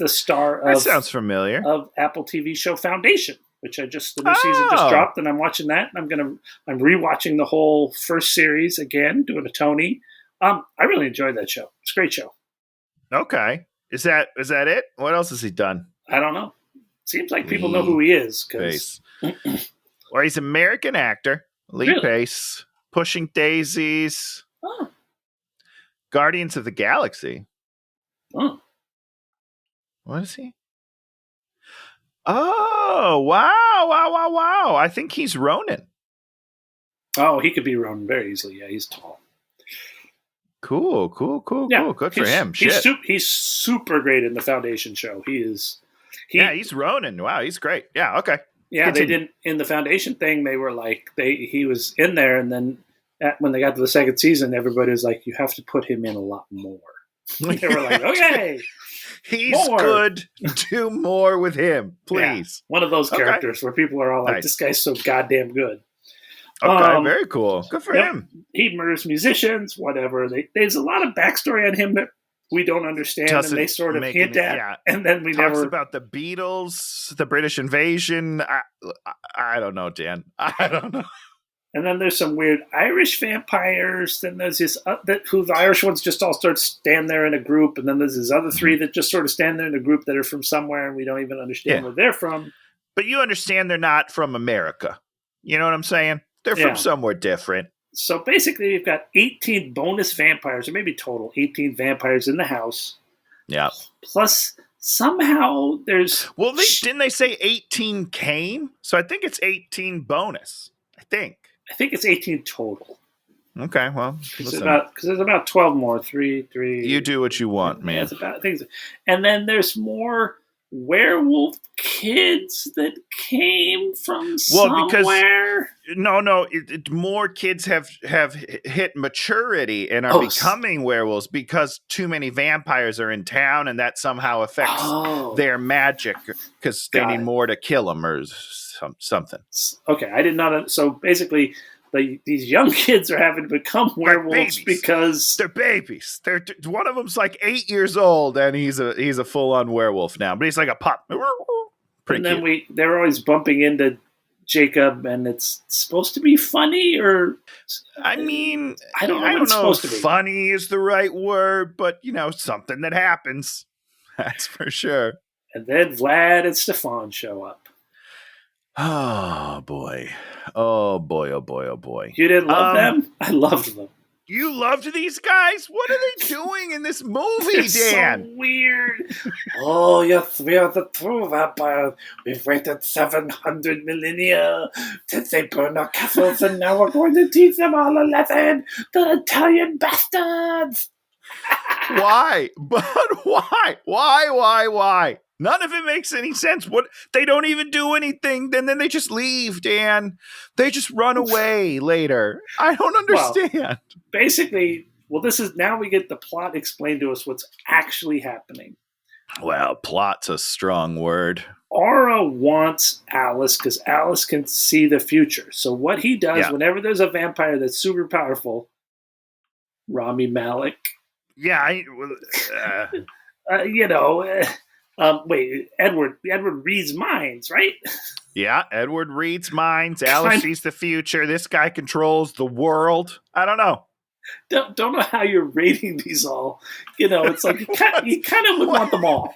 star of. That sounds familiar. Of Apple TV show Foundation, which the new season just dropped, and I'm watching that. And I'm rewatching the whole first series again, doing a Tony. I really enjoyed that show. It's a great show. Okay, is that it? What else has he done? I don't know. Seems like people know who he is. Pace. Well, he's an American actor. Lee Pace, Pushing Daisies, Guardians of the Galaxy. Oh. What is he? Oh, wow. I think he's Ronan. Oh, he could be Ronan very easily. Yeah, he's tall. Cool. Yeah, Good for him. He's super great in the Foundation show. He's Ronan. Wow, he's great. Yeah, okay. Yeah, Continue. they didn't in the Foundation thing. They were like he was in there, and then when they got to the second season, everybody was like, "You have to put him in a lot more." They were like, "Okay, He's more." good. Do more with him, please. Yeah, one of those Okay. characters where people are all like, Nice. "This guy's so goddamn good." Okay, very cool. Good for him. He murders musicians, whatever. There's a lot of backstory on him that we don't understand, and they sort of hint at, and then we Talks never about the Beatles, the British invasion. I don't know, Dan. I don't know. And then there's some weird Irish vampires. Then there's this who the Irish ones just all start stand there in a group, and then there's these other three that just sort of stand there in a group that are from somewhere, and we don't even understand where they're from. But you understand they're not from America. You know what I'm saying? They're from somewhere different. So basically, we've got 18 bonus vampires, or maybe total 18 vampires in the house. Yeah. Plus, somehow there's... Well, didn't they say 18 came? So I think it's 18 bonus. I think it's 18 total. Okay, well, because there's about 12 more. Three. You do what you want, man. It's about things, and then there's more werewolf kids that came from somewhere. More kids have hit maturity and are becoming werewolves because too many vampires are in town, and that somehow affects their magic because they need more to kill them or something. Okay, I did not. So basically, these young kids are having to become werewolves because they're babies. One of them's like 8 years old, and he's a full on werewolf now, but he's like a pup. And then they're always bumping into Jacob, and it's supposed to be funny, or I mean, I don't know. I don't know if funny is the right word, but something that happens. That's for sure. And then Vlad and Stefan show up. Oh boy. Oh boy. Oh boy. Oh boy. You didn't love them? I loved them. You loved these guys? What are they doing in this movie, Dan? So weird. Oh, yes, we are the true vampires. We've waited 700 millennia since they burned our castles, and now we're going to teach them all a lesson. The Italian bastards. Why? But why? Why? None of it makes any sense. What? They don't even do anything, and then they just leave, Dan. They just run away later. I don't understand. Well, basically, this is now we get the plot explained to us what's actually happening. Well, plot's a strong word. Aura wants Alice because Alice can see the future. So what he does whenever there's a vampire that's super powerful, Rami Malek. Yeah, Edward reads minds, right? Yeah, Edward reads minds. Alice sees the future. This guy controls the world. I don't know. Don't know how you're rating these all. It's like you kind of would want them all.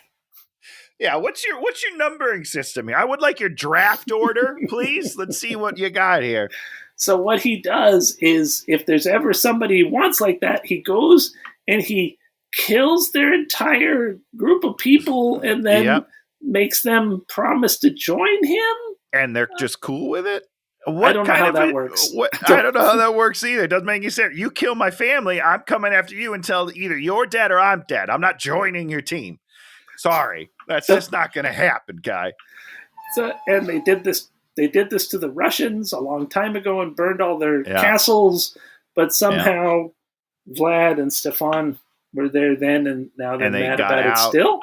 Yeah, what's your numbering system here? I would like your draft order, please. Let's see what you got here. So what he does is, if there's ever somebody he wants like that, he goes and he kills their entire group of people and then makes them promise to join him. And they're just cool with it? I don't know how that works. I don't know how that works either. It doesn't make any sense. You kill my family, I'm coming after you until either you're dead or I'm dead. I'm not joining your team. Sorry. That's just not going to happen, guy. And they did this to the Russians a long time ago and burned all their castles, but somehow Vlad and Stefan were there then, and now they're mad about it still?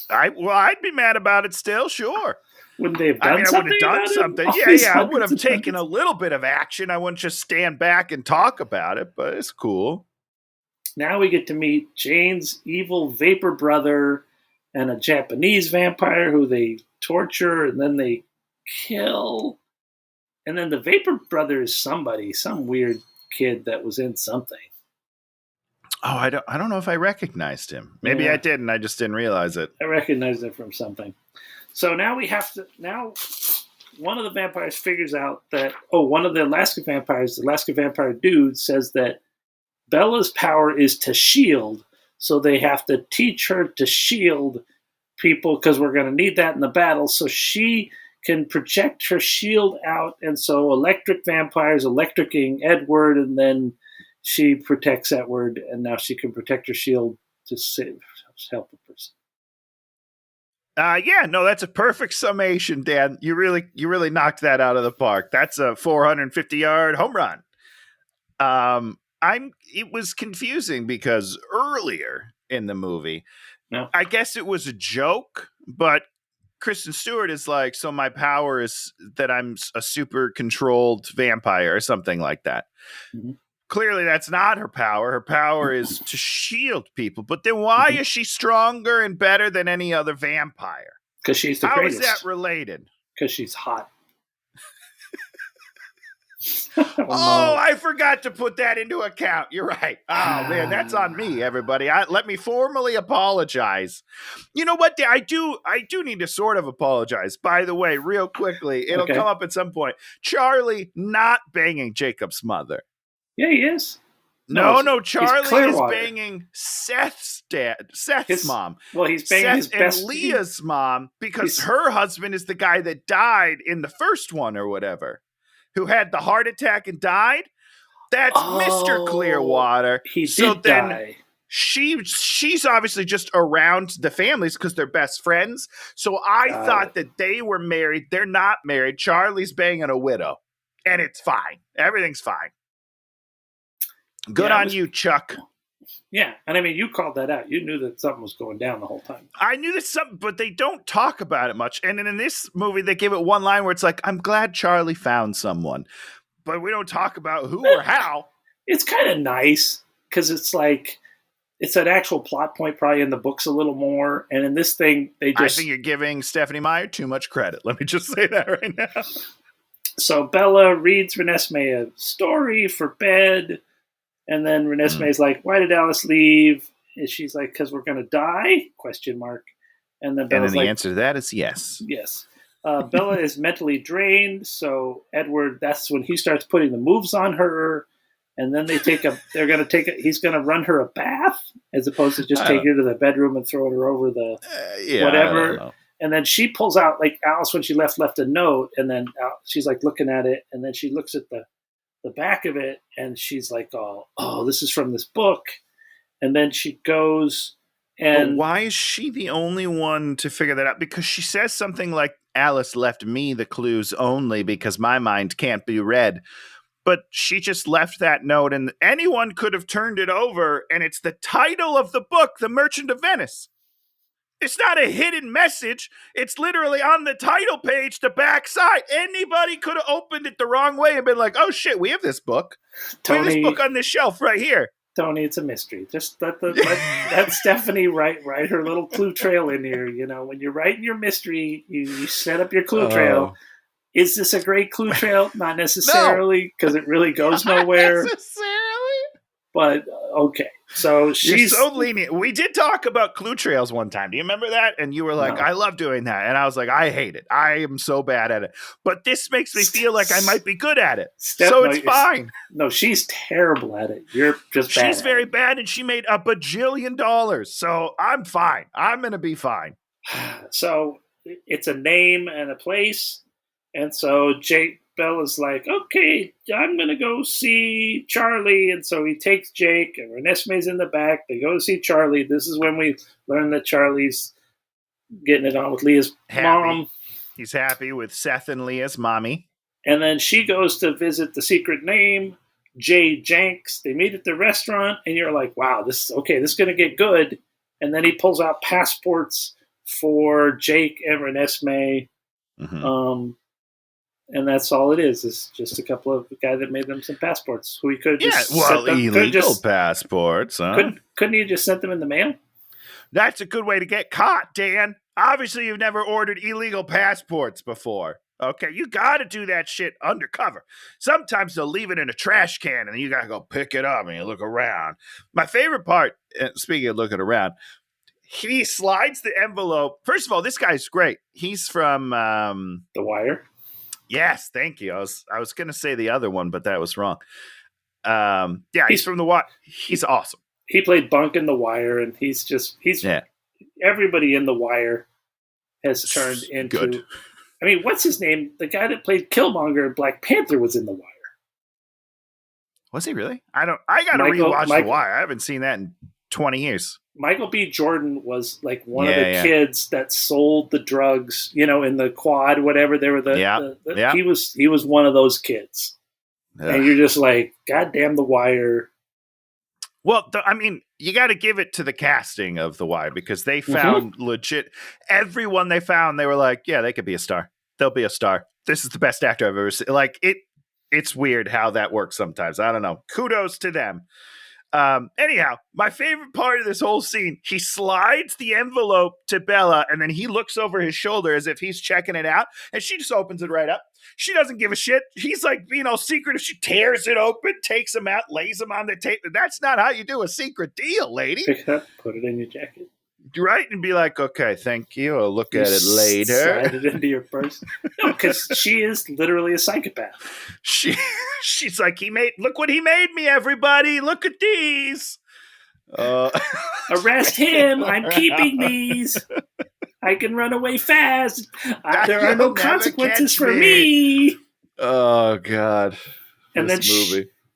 I'd be mad about it still, sure. Wouldn't they have done something? I would have done something. I would have taken a little bit of action. I wouldn't just stand back and talk about it, but it's cool. Now we get to meet Jane's evil vapor brother and a Japanese vampire who they torture and then they kill. And then the vapor brother is some weird kid that was in something. Oh, I don't know if I recognized him. Maybe I didn't. I just didn't realize it. I recognized it from something. So now one of the vampires figures out that, one of the Alaska vampire dude says that Bella's power is to shield. So they have to teach her to shield people because we're going to need that in the battle. So she can project her shield out. And so electric vampires electrocuting Edward, and then she protects Edward, and now she can protect her shield to help a person. Yeah, no, that's a perfect summation, Dan. You really knocked that out of the park. That's a 450-yard home run. It was confusing because earlier in the movie, No. I guess it was a joke, but Kristen Stewart is like, so my power is that I'm a super controlled vampire or something like that. Mm-hmm. Clearly, that's not her power. Her power is to shield people. But then why is she stronger and better than any other vampire? Because she's the How greatest. is that related? Because she's hot. I forgot to put that into account. You're right. Oh, man, that's on me, everybody. Let me formally apologize. You know what? I do need to sort of apologize. By the way, real quickly, it'll come up at some point. Charlie not banging Jacob's mother. Yeah, he is. No, Charlie is banging Seth's mom. Well, he's banging Seth his best and Leah's mom because her husband is the guy that died in the first one or whatever, who had the heart attack and died. That's Mr. Clearwater. He did die. She's obviously just around the families because they're best friends. So I thought that they were married. They're not married. Charlie's banging a widow, and it's fine. Everything's fine. Good on you, Chuck. Yeah, and I mean, you called that out. You knew that something was going down the whole time. I knew that something, but they don't talk about it much. And in this movie, they give it one line where it's like, I'm glad Charlie found someone. But we don't talk about who or how. It's kind of nice because it's like, it's an actual plot point probably in the books a little more. And in this thing, they just... I think you're giving Stephanie Meyer too much credit. Let me just say that right now. So Bella reads Renesmee a story for bed. And then Renesmee's like, why did Alice leave? And she's like, because we're going to die? ? And then Bella's the answer to that is yes. Yes. Bella is mentally drained. So Edward, that's when he starts putting the moves on her. And then he's going to run her a bath as opposed to just taking her to the bedroom and throwing her over the whatever. And then she pulls out, like Alice, when she left a note. And then she's like looking at it. And then she looks at the back of it, and she's like, oh, this is from this book. And then she goes and... But why is she the only one to figure that out? Because she says something like, Alice left me the clues only because my mind can't be read. But she just left that note, and anyone could have turned it over, and it's the title of the book, The Merchant of Venice. It's not a hidden message. It's literally on the title page, the back side. Anybody could have opened it the wrong way and been like, oh, shit, we have this book. Tony, we have this book on this shelf right here. Tony, it's a mystery. Just let Stephanie write her little clue trail in here. You know, when you're writing your mystery, you set up your clue trail. Is this a great clue trail? Not necessarily, because it really goes nowhere. Not necessarily. But, okay. So she's so lenient. We did talk about clue trails one time. Do you remember that? And you were like, I love doing that. And I was like, I hate it. I am so bad at it. But this makes me feel like I might be good at it. It's fine. No, she's terrible at it. You're just bad. She's very bad, and she made $1 bajillion. So I'm fine. I'm going to be fine. So it's a name and a place. And so Bella's like, okay, I'm going to go see Charlie. And so he takes Jake, and Renesmee's in the back. They go to see Charlie. This is when we learn that Charlie's getting it on with Leah's mom. He's happy with Seth and Leah's mommy. And then she goes to visit the secret name, Jay Jenks. They meet at the restaurant, and you're like, wow, this is going to get good. And then he pulls out passports for Jake and Renesmee. Mm-hmm. And that's all it is. It's just a couple of guy that made them some passports. Who he could just illegal passports. Huh? Couldn't he just sent them in the mail? That's a good way to get caught, Dan. Obviously, you've never ordered illegal passports before. Okay, you got to do that shit undercover. Sometimes they'll leave it in a trash can, and you got to go pick it up and you look around. My favorite part, speaking of looking around, he slides the envelope. First of all, this guy's great. He's from The Wire. Yes, thank you. I was going to say the other one, but that was wrong. He's from The Wire. He's awesome. He played Bunk in The Wire, and everybody in The Wire has turned into. Good. I mean, what's his name? The guy that played Killmonger in Black Panther was in The Wire. Was he really? I got to rewatch The Wire. I haven't seen that in 20 years. Michael B. Jordan was like one of Yeah, the yeah. kids that sold the drugs, in the quad, whatever. They were Yeah. he was one of those kids. Ugh. And you're just like, God damn The Wire. Well, I mean, you got to give it to the casting of The Wire because they found legit everyone they found. They were like, yeah, they could be a star. They'll be a star. This is the best actor I've ever seen. Like it's weird how that works sometimes. I don't know. Kudos to them. Anyhow, my favorite part of this whole scene, he slides the envelope to Bella and then he looks over his shoulder as if he's checking it out and she just opens it right up. She doesn't give a shit. He's like being all secretive. She tears it open, takes him out, lays him on the table. That's not how you do a secret deal, lady. Pick it up, put it in your jacket. Right? And be like, okay, thank you. I'll look at it later. Slide it into your purse. No, because she is literally a psychopath. She's like, look what he made me, everybody. Look at these. Arrest him. I'm keeping these. I can run away fast. There are no consequences for me. Oh, God. And then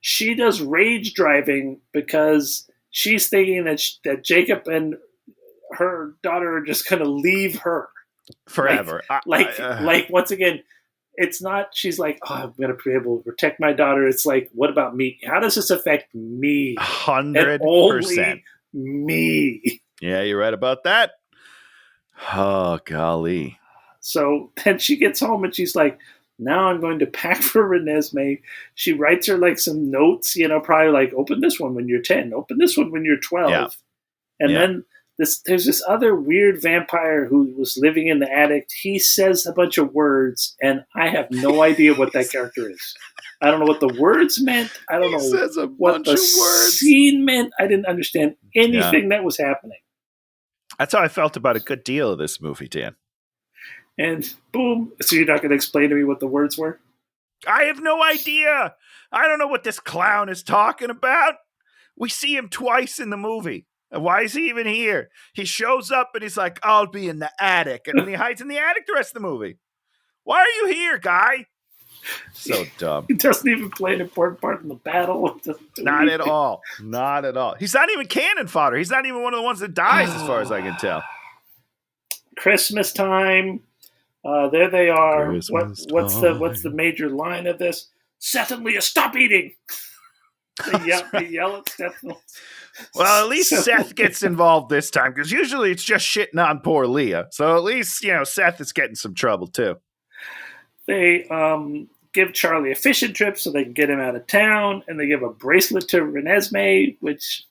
she does rage driving because she's thinking that Jacob and her daughter are just going to leave her. Forever. Like once again, it's not, she's like, oh, I'm going to be able to protect my daughter. It's like, what about me? How does this affect me? 100%. Only me. Yeah, you're right about that. Oh, golly. So then she gets home and she's like, now I'm going to pack for Renesmee. She writes her like some notes, probably like, open this one when you're 10, open this one when you're 12. Yeah. And then there's this other weird vampire who was living in the attic. He says a bunch of words, and I have no idea what that character is. I don't know what the words meant. I don't know what the scene meant. I didn't understand anything that was happening. That's how I felt about a good deal of this movie, Dan. And boom. So you're not going to explain to me what the words were? I have no idea. I don't know what this clown is talking about. We see him twice in the movie. And why is he even here? He shows up and he's like, I'll be in the attic. And then he hides in the attic the rest of the movie. Why are you here, guy? So dumb. He doesn't even play an important part in the battle. Not at all. Not at all. He's not even cannon fodder. He's not even one of the ones that dies, as far as I can tell. Christmas time. There they are. Christmas What's the major line of this? Seth and Leah, stop eating. They yell at Seth. Well, at least Seth gets involved this time, because usually it's just shitting on poor Leah. So at least, Seth is getting some trouble, too. They give Charlie a fishing trip so they can get him out of town, and they give a bracelet to Renesmee, which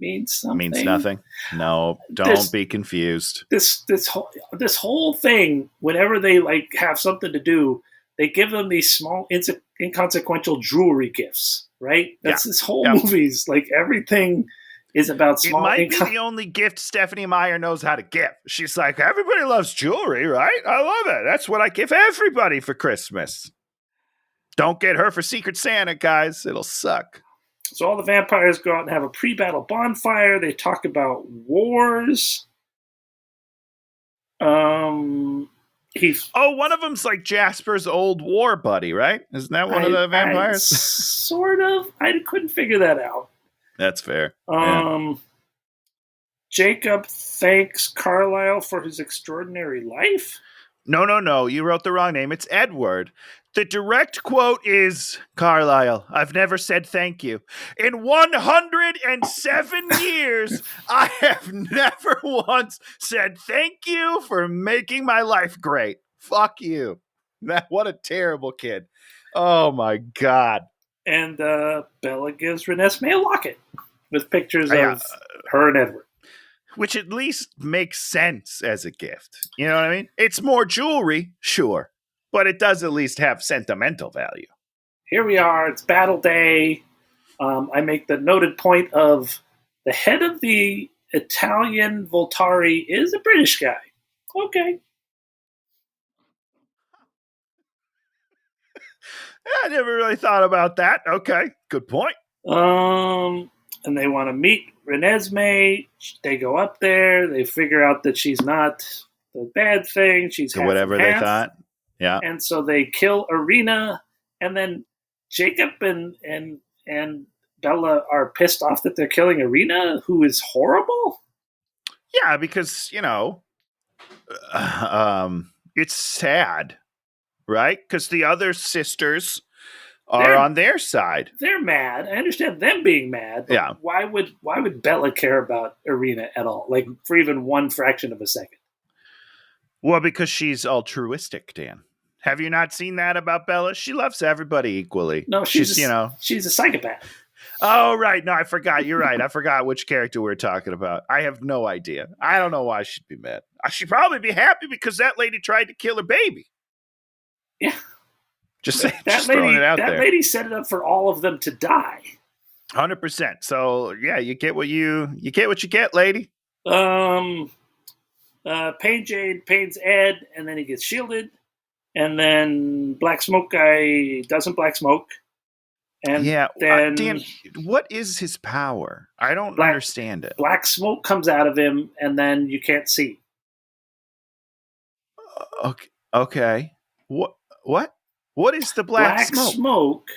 means something. Means nothing. No, don't be confused. This whole thing, whenever they have something to do, they give them these small, inconsequential jewelry gifts, right? That's this whole movie's everything is about small. It might be the only gift Stephanie Meyer knows how to give. She's like, everybody loves jewelry, right? I love it. That's what I give everybody for Christmas. Don't get her for Secret Santa, guys. It'll suck. So all the vampires go out and have a pre-battle bonfire. They talk about wars. One of them's like Jasper's old war buddy, right? Isn't that one of the vampires? Sort of. I couldn't figure that out. That's fair. Jacob thanks Carlisle for his extraordinary life. No. You wrote the wrong name. It's Edward. The direct quote is, Carlisle, I've never said thank you. In 107 years, I have never once said thank you for making my life great. Fuck you. What a terrible kid. Oh, my God. And Bella gives Renesmee a locket with pictures of her and Edward. Which at least makes sense as a gift. You know what I mean? It's more jewelry, sure. But it does at least have sentimental value. Here we are. It's battle day. I make the noted point of the head of the Italian Voltari is a British guy. Okay. I never really thought about that. Okay, good point. And they want to meet Renesmee. They go up there. They figure out that she's not the bad thing. She's half whatever and half. They thought. Yeah. And so they kill Irina, and then Jacob and Bella are pissed off that they're killing Irina, who is horrible. Yeah, because it's sad, right? Because the other sisters are on their side. They're mad. I understand them being mad. But Yeah. Why would Bella care about Irina at all? Like for even one fraction of a second? Well, because she's altruistic, Dan. Have you not seen that about Bella? She loves everybody equally. No, she's a psychopath. Oh, right. No, I forgot. You're right. I forgot which character we were talking about. I have no idea. I don't know why she'd be mad. She'd probably be happy because that lady tried to kill her baby. Yeah. Just throwing it out there. That lady set it up for all of them to die. 100%. So yeah, you get what you get, lady. Pain Jade pains Ed, and then he gets shielded, and then Black Smoke guy doesn't black smoke, and then Dan, what is his power? I don't understand it. Black smoke comes out of him, and then you can't see. Okay. What is the black smoke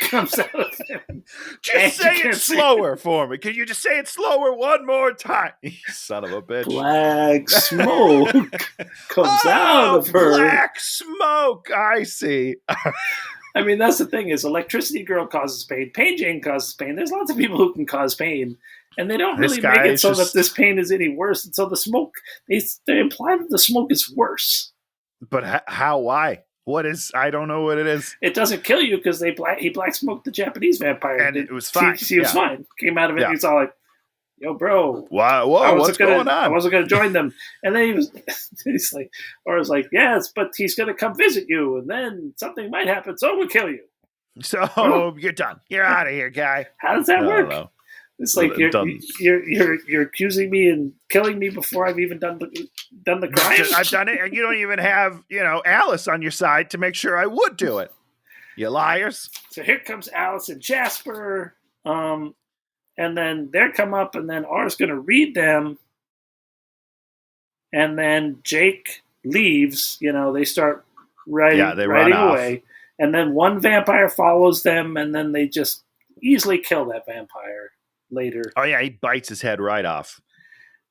comes out of him. Just say it slower for me. Can you just say it slower one more time? You son of a bitch. Black smoke comes out of her. Black smoke. I see. I mean, that's the thing is Electricity Girl causes pain. Pain Jane causes pain. There's lots of people who can cause pain. And they don't really make it so that this pain is any worse. And so the smoke, they imply that the smoke is worse. But how? Why? What is? I don't know what it is. It doesn't kill you because he black smoked the Japanese vampire, and it was fine. She was fine. Came out of it. And he's all like, "Yo, bro, whoa, what's going on? I wasn't gonna join them." And then he's like, or was like, "Yes, but he's gonna come visit you, and then something might happen, so we'll kill you." So you're done. You're out of here, guy. How does that work? No. It's like you're accusing me and killing me before I've even done the crime. I've done it, and you don't even have Alice on your side to make sure I would do it. You liars! So here comes Alice and Jasper, and then they come up, and then R's going to read them, and then Jake leaves. They start writing away, and then one vampire follows them, and then they just easily kill that vampire later. Oh yeah, he bites his head right off.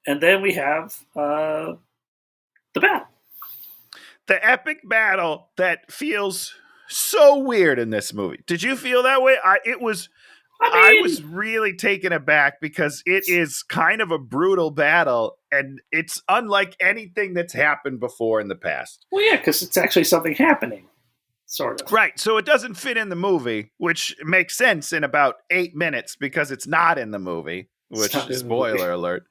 And then we have the battle. The epic battle that feels so weird in this movie. Did you feel that way? I was really taken aback because it is kind of a brutal battle and it's unlike anything that's happened before in the past. Well, yeah, because it's actually something happening. Sort of. Right. So it doesn't fit in the movie, which makes sense in about 8 minutes because it's not in the movie, which is spoiler alert.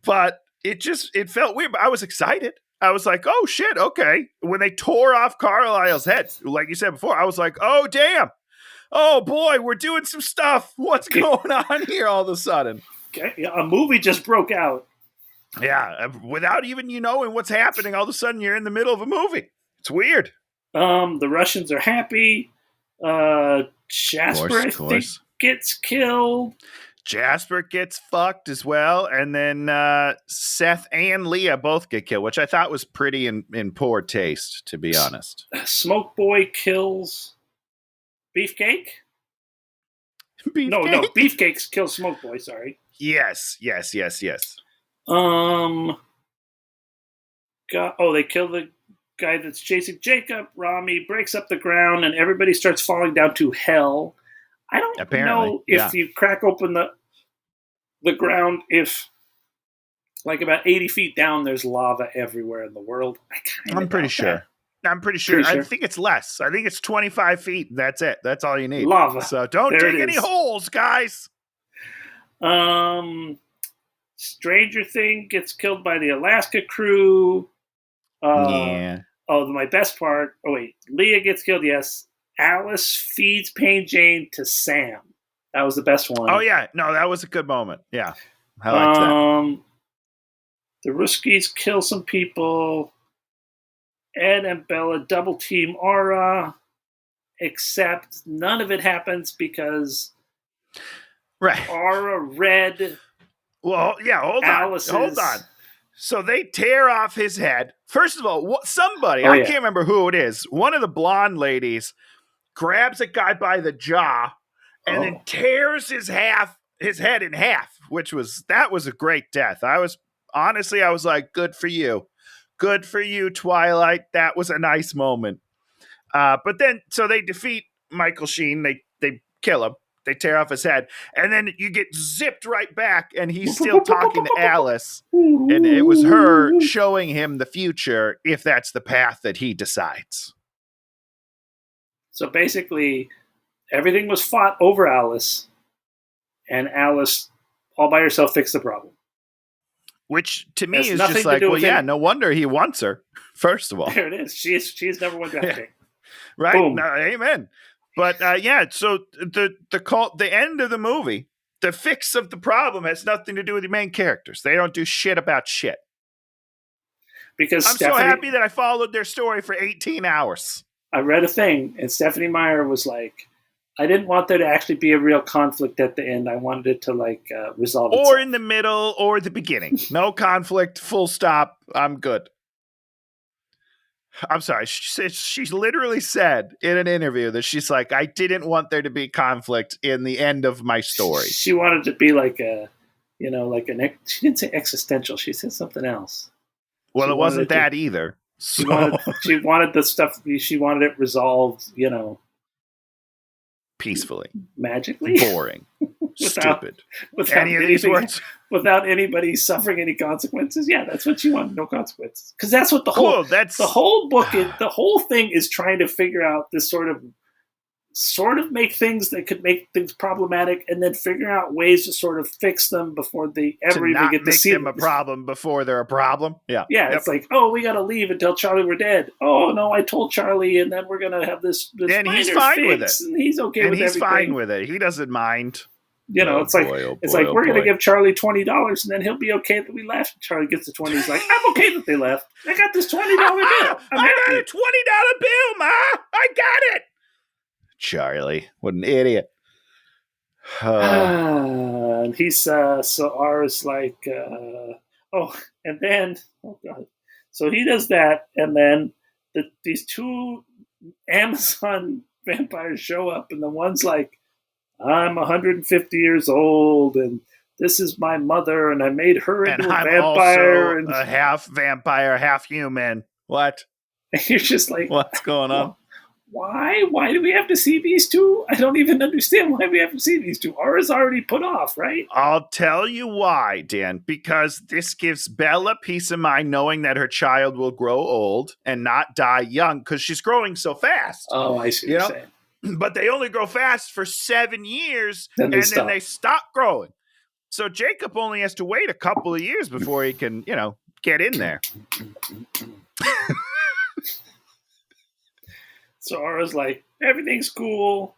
But it felt weird. But I was excited. I was like, oh, shit. Okay. When they tore off Carlisle's head, like you said before, I was like, oh, damn. Oh, boy, we're doing some stuff. What's going on here all of a sudden? Okay. A movie just broke out. Yeah. Without even you knowing what's happening, all of a sudden you're in the middle of a movie. It's weird. The Russians are happy. Jasper, I think, gets killed. Jasper gets fucked as well. And then Seth and Leah both get killed, which I thought was pretty in poor taste, to be honest. Smoke Boy kills Beefcake? No, Beefcake kills Smoke Boy, sorry. Yes. They kill the guy that's chasing Jacob. Rami breaks up the ground and everybody starts falling down to hell. I don't know if you crack open the ground, if like about 80 feet down there's lava everywhere in the world. I'm pretty sure. I think it's less. I think it's 25 feet. That's it. That's all you need. Lava. So don't dig any holes, guys. Stranger Thing gets killed by the Alaska crew. Yeah. Oh, my best part. Oh, wait. Leah gets killed, yes. Alice feeds Pain Jane to Sam. That was the best one. Oh, yeah. No, that was a good moment. Yeah. I liked that. The Ruskies kill some people. Ed and Bella double team Aura. Except none of it happens because Aura read. Well, yeah, hold on. So they tear off his head. First of all, somebody, I can't remember who it is, one of the blonde ladies grabs a guy by the jaw and then tears his head in half, that was a great death. I was like, good for you. Good for you, Twilight. That was a nice moment. But then, so they defeat Michael Sheen. They kill him. They tear off his head. And then you get zipped right back, and he's still talking to Alice. And it was her showing him the future if that's the path that he decides. So basically, everything was fought over Alice, and all by herself fixed the problem. Which to me is just like, well, yeah, no wonder he wants her. First of all, there it is. She's number one draft pick. Right? No, amen. But so the end of the movie, the fix of the problem has nothing to do with the main characters. They don't do shit about shit. Because I'm so happy that I followed their story for 18 hours. I read a thing, and Stephenie Meyer was like, I didn't want there to actually be a real conflict at the end. I wanted it to resolve itself. Or in the middle or the beginning. No conflict, full stop. I'm good. I'm sorry. She literally said in an interview that she's like, I didn't want there to be conflict in the end of my story. She wanted to be she didn't say existential. She said something else. Well, it wasn't that either. She wanted the stuff. She wanted it resolved, peacefully, magically, boring, stupid. Without any of these words, without anybody suffering any consequences. Yeah, that's what she wanted. No consequences, because that's what the whole book. The whole thing is trying to figure out this sort of make things that could make things problematic, and then figure out ways to sort of fix them before they ever even get to see them a problem before they're a problem. Yeah. It's like, oh, we got to leave and tell Charlie we're dead. Oh no, I told Charlie, and then we're gonna have this and he's fine with it. And he's okay and with he's everything. Fine with it. He doesn't mind. It's like we're gonna give Charlie $20, and then he'll be okay that we left. Charlie gets the 20. He's like, I'm okay that they left. I got this $20 bill. I got a $20 bill, Ma. I got it. Charlie, what an idiot. And he's so R's like, and then, oh God. So he does that, and then these two Amazon vampires show up, and the one's like, I'm 150 years old, and this is my mother, and I made her into a vampire. And a half vampire, half human. What? And you're just like, what's going on? Why? Why do we have to see these two? I don't even understand why we have to see these two. Aura's already put off, right? I'll tell you why, Dan. Because this gives Bella peace of mind knowing that her child will grow old and not die young because she's growing so fast. Oh, I see what you're saying. But they only grow fast for 7 years, then they stop growing. So Jacob only has to wait a couple of years before he can, get in there. So Aura's like, everything's cool.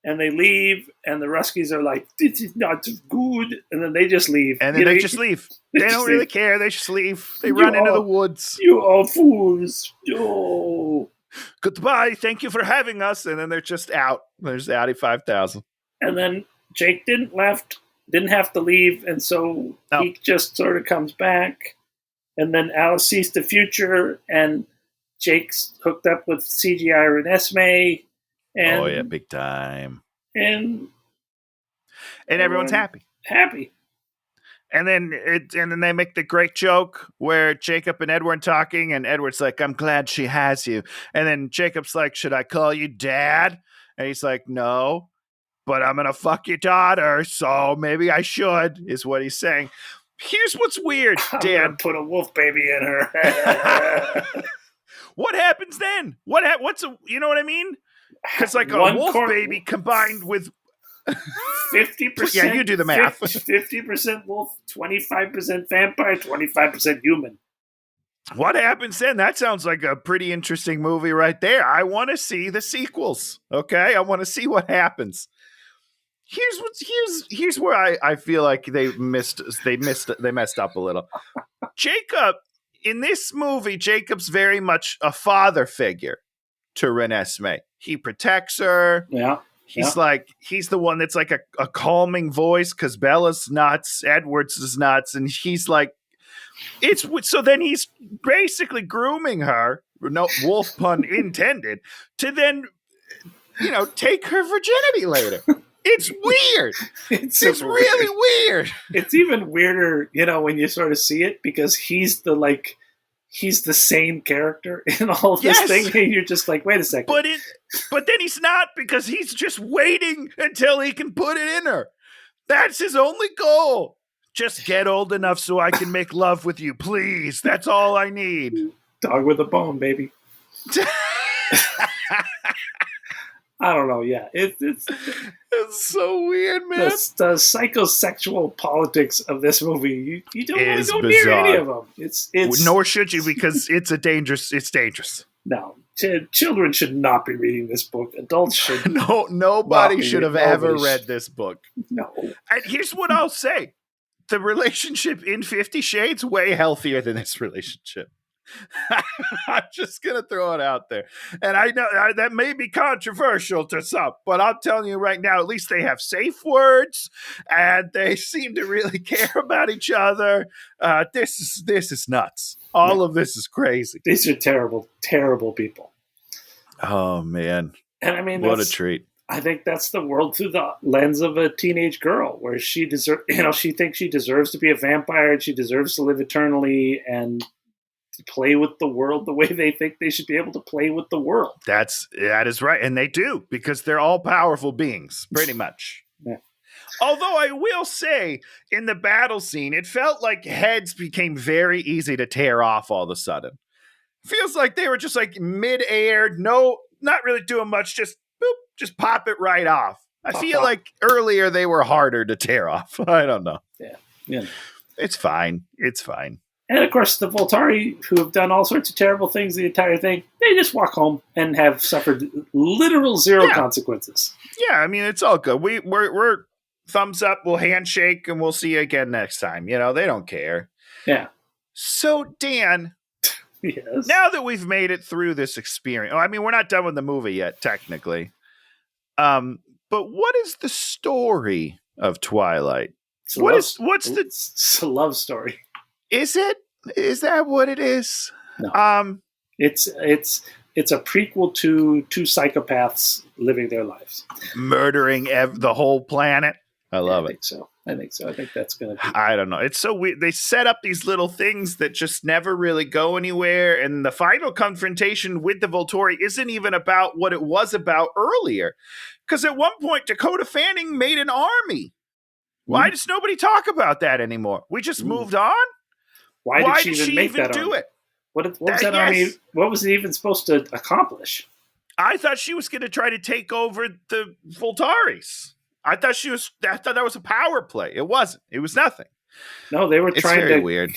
And they leave, and the Ruskies are like, this is not good. And then they just leave. And then they just leave. They don't really care. They just leave. They run into the woods. You are fools. Oh. Goodbye. Thank you for having us. And then they're just out. There's Audi 5000. And then Jake didn't have to leave. And so he just sort of comes back. And then Alice sees the future, and Jake's hooked up with CGI Renesmee. And, oh yeah, big time. And everyone's happy. Happy. And then they make the great joke where Jacob and Edward talking, and Edward's like, I'm glad she has you. And then Jacob's like, should I call you Dad? And he's like, no, but I'm gonna fuck your daughter, so maybe I should, is what he's saying. Here's what's weird, Dan. I'm gonna put a wolf baby in her. What happens then? You know what I mean? It's like a wolf baby combined with 50%. Yeah, you do the math. 50% wolf, 25% vampire, 25% human. What happens then? That sounds like a pretty interesting movie right there. I want to see the sequels. Okay, I want to see what happens. Here's where I feel like they messed up a little. Jacob. In this movie, Jacob's very much a father figure to Renesmee. He protects her. Yeah. He's the one that's like a calming voice because Bella's nuts, Edwards is nuts, and he's like, so then he's basically grooming her, no wolf pun intended, to then, take her virginity later. It's weird. It's It's super really weird. weird. It's even weirder, when you sort of see it, because he's the sane character in all of this Yes. thing, and you're just like, wait a second. But then he's not, because he's just waiting until he can put it in her. That's his only goal. Just get old enough so I can make love with you, please. That's all I need. Dog with a bone, baby. I don't know. Yeah, it's so weird, man. the psychosexual politics of this movie. You don't want Is to go near any bizarre. of them. It's Nor should you, because it's dangerous. no. Children should not be reading this book. Adults should. Nobody should have ever read this book. No. And here's what I'll say: the relationship in 50 Shades way healthier than this relationship. I'm just gonna throw it out there, and I know that may be controversial to some, but I'm telling you right now, at least they have safe words, and they seem to really care about each other. This is nuts. All of this is crazy. These are terrible, terrible people. Oh man! And I mean, what a treat. I think that's the world through the lens of a teenage girl, where she she thinks she deserves to be a vampire, and she deserves to live eternally, and play with the world the way they think they should be able to play with the world. That is right, and they do, because they're all powerful beings, pretty much. Yeah. Although I will say, in the battle scene, it felt like heads became very easy to tear off all of a sudden. Feels like they were just like mid-air, no, not really doing much, just boop, just pop it right off. I feel like earlier they were harder to tear off. I don't know. Yeah. It's fine. It's fine. And of course, the Voltari, who have done all sorts of terrible things the entire thing, they just walk home and have suffered literal zero consequences. Yeah, I mean, it's all good. We're thumbs up, we'll handshake, and we'll see you again next time. They don't care. Yeah. So, Dan, yes. Now that we've made it through this experience, I mean, we're not done with the movie yet, technically. But what is the story of Twilight? It's a love story. Is it? Is that what it is? No. It's a prequel to two psychopaths living their lives, murdering the whole planet. I love it. I think so. I think that's going to be. I don't know. It's so weird. They set up these little things that just never really go anywhere, and the final confrontation with the Volturi isn't even about what it was about earlier. Because at one point, Dakota Fanning made an army. Why does nobody talk about that anymore? We just moved on. Why did she even do it? What was that army? What was it even supposed to accomplish? I thought she was going to try to take over the Voltaris. I thought that was a power play. It wasn't. It was nothing. No, they were trying to. It's very weird.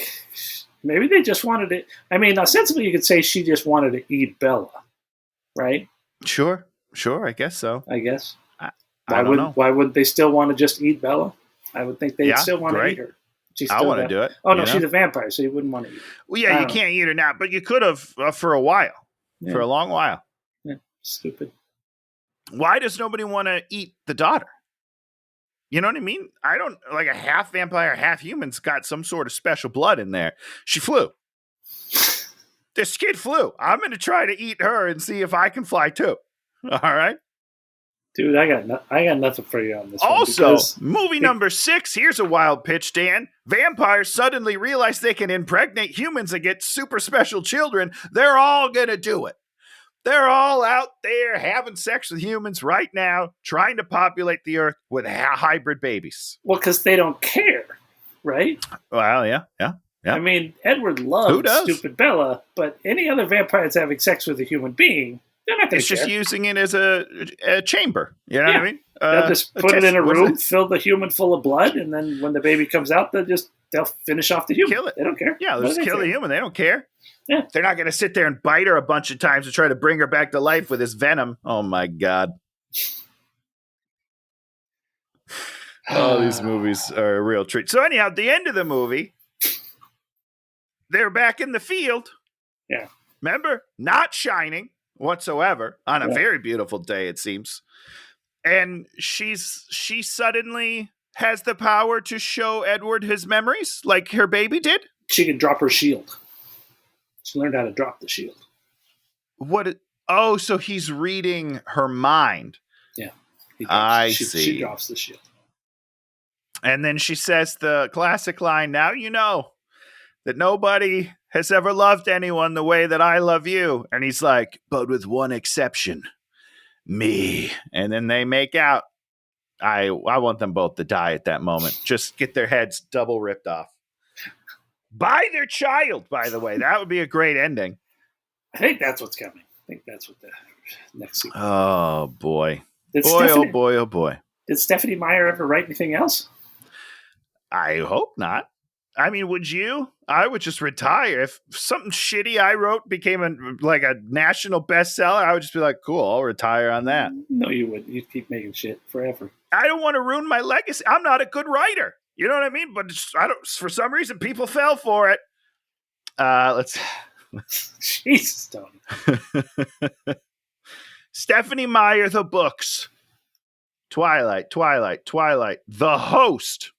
Maybe they just wanted to. I mean, ostensibly, you could say she just wanted to eat Bella, right? Sure. I guess so. I guess. I don't know. Why would they still want to just eat Bella? I would think they'd still want to eat her. I want to do it. Oh, no, she's a vampire, so you wouldn't want to eat her. Well, yeah, you can't eat her now, but you could have for a while, for a long while. Yeah, stupid. Why does nobody want to eat the daughter? You know what I mean? I don't, like a half vampire, half human's got some sort of special blood in there. She flew. This kid flew. I'm going to try to eat her and see if I can fly too. All right? Dude, I got nothing for you on this Also, movie number 6, here's a wild pitch, Dan. Vampires suddenly realize they can impregnate humans and get super special children. They're all going to do it. They're all out there having sex with humans right now, trying to populate the earth with hybrid babies. Well, because they don't care, right? Well, yeah. I mean, Edward loves stupid Bella, but any other vampire that's having sex with a human being, they're not going to care. It's just using it as a chamber. You know what I mean? They'll just put it in a room, fill the human full of blood, and then when the baby comes out, they'll finish off the human. Kill it. They don't care. Yeah, they'll just kill the human. They don't care. Yeah. They're not going to sit there and bite her a bunch of times to try to bring her back to life with his venom. Oh, my God. Oh, these movies are a real treat. So anyhow, at the end of the movie, they're back in the field. Yeah. Remember? Not shining whatsoever on a very beautiful day, it seems. And she suddenly has the power to show Edward his memories like her baby did. She can drop her shield. She learned how to drop the shield. So he's reading her mind. Yeah. She drops the shield. And then she says the classic line, "Now you know that nobody has ever loved anyone the way that I love you." And he's like, "But with one exception, me." And then they make out. I want them both to die at that moment. Just get their heads double ripped off. By their child, by the way. That would be a great ending. I think that's what's coming. I think that's what the next sequel. Oh, boy. Oh, boy. Did Stephanie Meyer ever write anything else? I hope not. I mean, would you? I would just retire. If something shitty I wrote became a national bestseller, I would just be like, cool, I'll retire on that. No, you wouldn't. You'd keep making shit forever. I don't want to ruin my legacy. I'm not a good writer. You know what I mean? But for some reason, people fell for it. Let's. Jesus, Tony. Stephanie Meyer, the books. Twilight. The Host.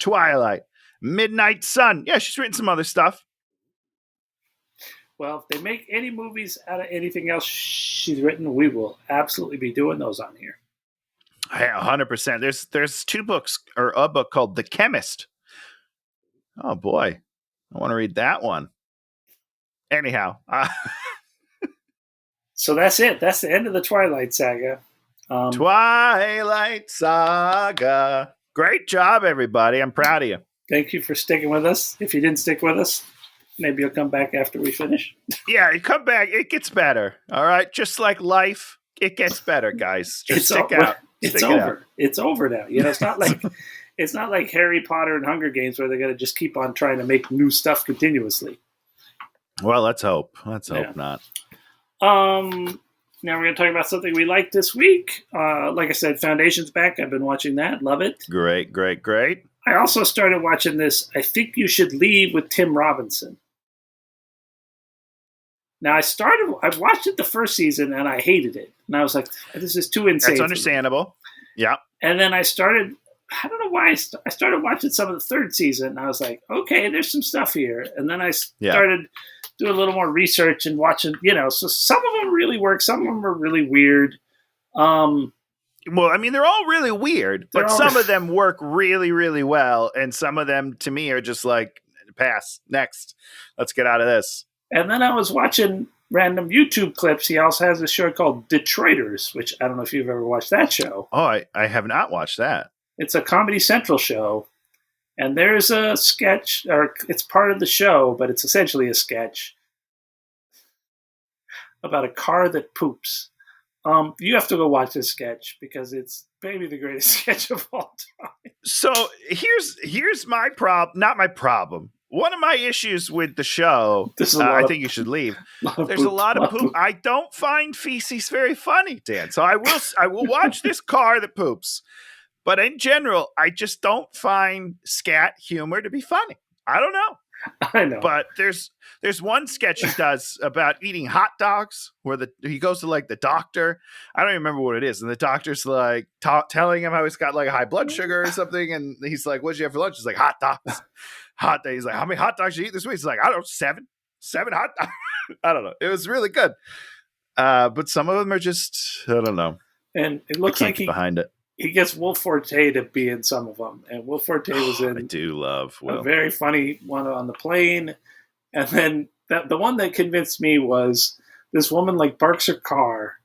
Twilight. Midnight Sun. Yeah, she's written some other stuff. Well, if they make any movies out of anything else she's written, we will absolutely be doing those on here. 100%. There's two books, or a book called The Chemist. Oh, boy. I want to read that one. Anyhow. So that's it. That's the end of the Twilight Saga. Twilight Saga. Great job, everybody. I'm proud of you. Thank you for sticking with us. If you didn't stick with us, maybe you'll come back after we finish. Yeah, you come back. It gets better. All right? Just like life, it gets better, guys. Just stick out. It's over. It's over now. You know, it's not like Harry Potter and Hunger Games where they're going to just keep on trying to make new stuff continuously. Well, let's hope. Let's hope not. Now we're going to talk about something we liked this week. Like I said, Foundation's back. I've been watching that. Love it. Great. I also started watching this I Think You Should Leave with Tim Robinson. Now, I watched it the first season, and I hated it. And I was like, this is too insane. That's understandable. Yeah. And then I don't know why, I started watching some of the third season, and I was like, okay, there's some stuff here. And then I started doing a little more research and watching, so some of them really work. Some of them are really weird. Well, I mean, they're all really weird, but some of them work really, really well. And some of them, to me, are just like, pass, next. Let's get out of this. And then I was watching random YouTube clips. He also has a show called Detroiters, which I don't know if you've ever watched that show. Oh, I have not watched that. It's a Comedy Central show. And there's a sketch, or it's part of the show, but it's essentially a sketch about a car that poops. You have to go watch this sketch because it's maybe the greatest sketch of all time. So here's my problem. Not my problem. One of my issues with the show, I think you should leave. There's a lot of poop. I don't find feces very funny, Dan. So I will watch this car that poops. But in general, I just don't find scat humor to be funny. I don't know. I know. But there's one sketch he does about eating hot dogs where he goes to like the doctor. I don't even remember what it is. And the doctor's like telling him how he's got like a high blood sugar or something. And he's like, what'd you have for lunch? He's like, hot dogs. Hot day. He's like, how many hot dogs did you eat this week? He's like, I don't know, 7 hot dogs. I don't know. It was really good. But some of them are just, I don't know. And it looks like behind it. He gets Will Forte to be in some of them. And Will Forte was in I do love Will. A very funny one on the plane. And then the one that convinced me was this woman like parks her car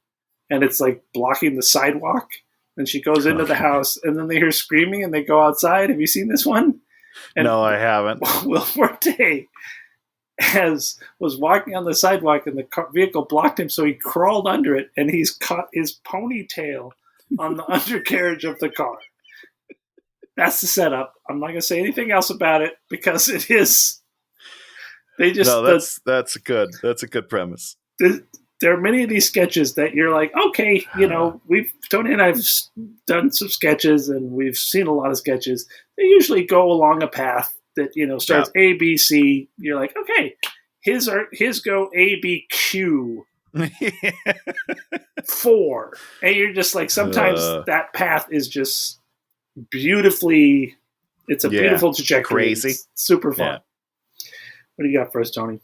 and it's like blocking the sidewalk. And she goes into the house and then they hear screaming and they go outside. Have you seen this one? And no, I haven't. Will Forte was walking on the sidewalk and the vehicle blocked him. So he crawled under it and he's caught his ponytail on the undercarriage of the car. That's the setup. I'm not going to say anything else about it because it is. That's good. That's a good premise. There are many of these sketches that you're like, okay, Tony and I've done some sketches and we've seen a lot of sketches. They usually go along a path that starts A, B, C. You're like, okay, his go A, B, Q. 4, and you're just like sometimes that path is just beautifully. It's a beautiful trajectory. Crazy, it's super fun. Yeah. What do you got for us, Tony?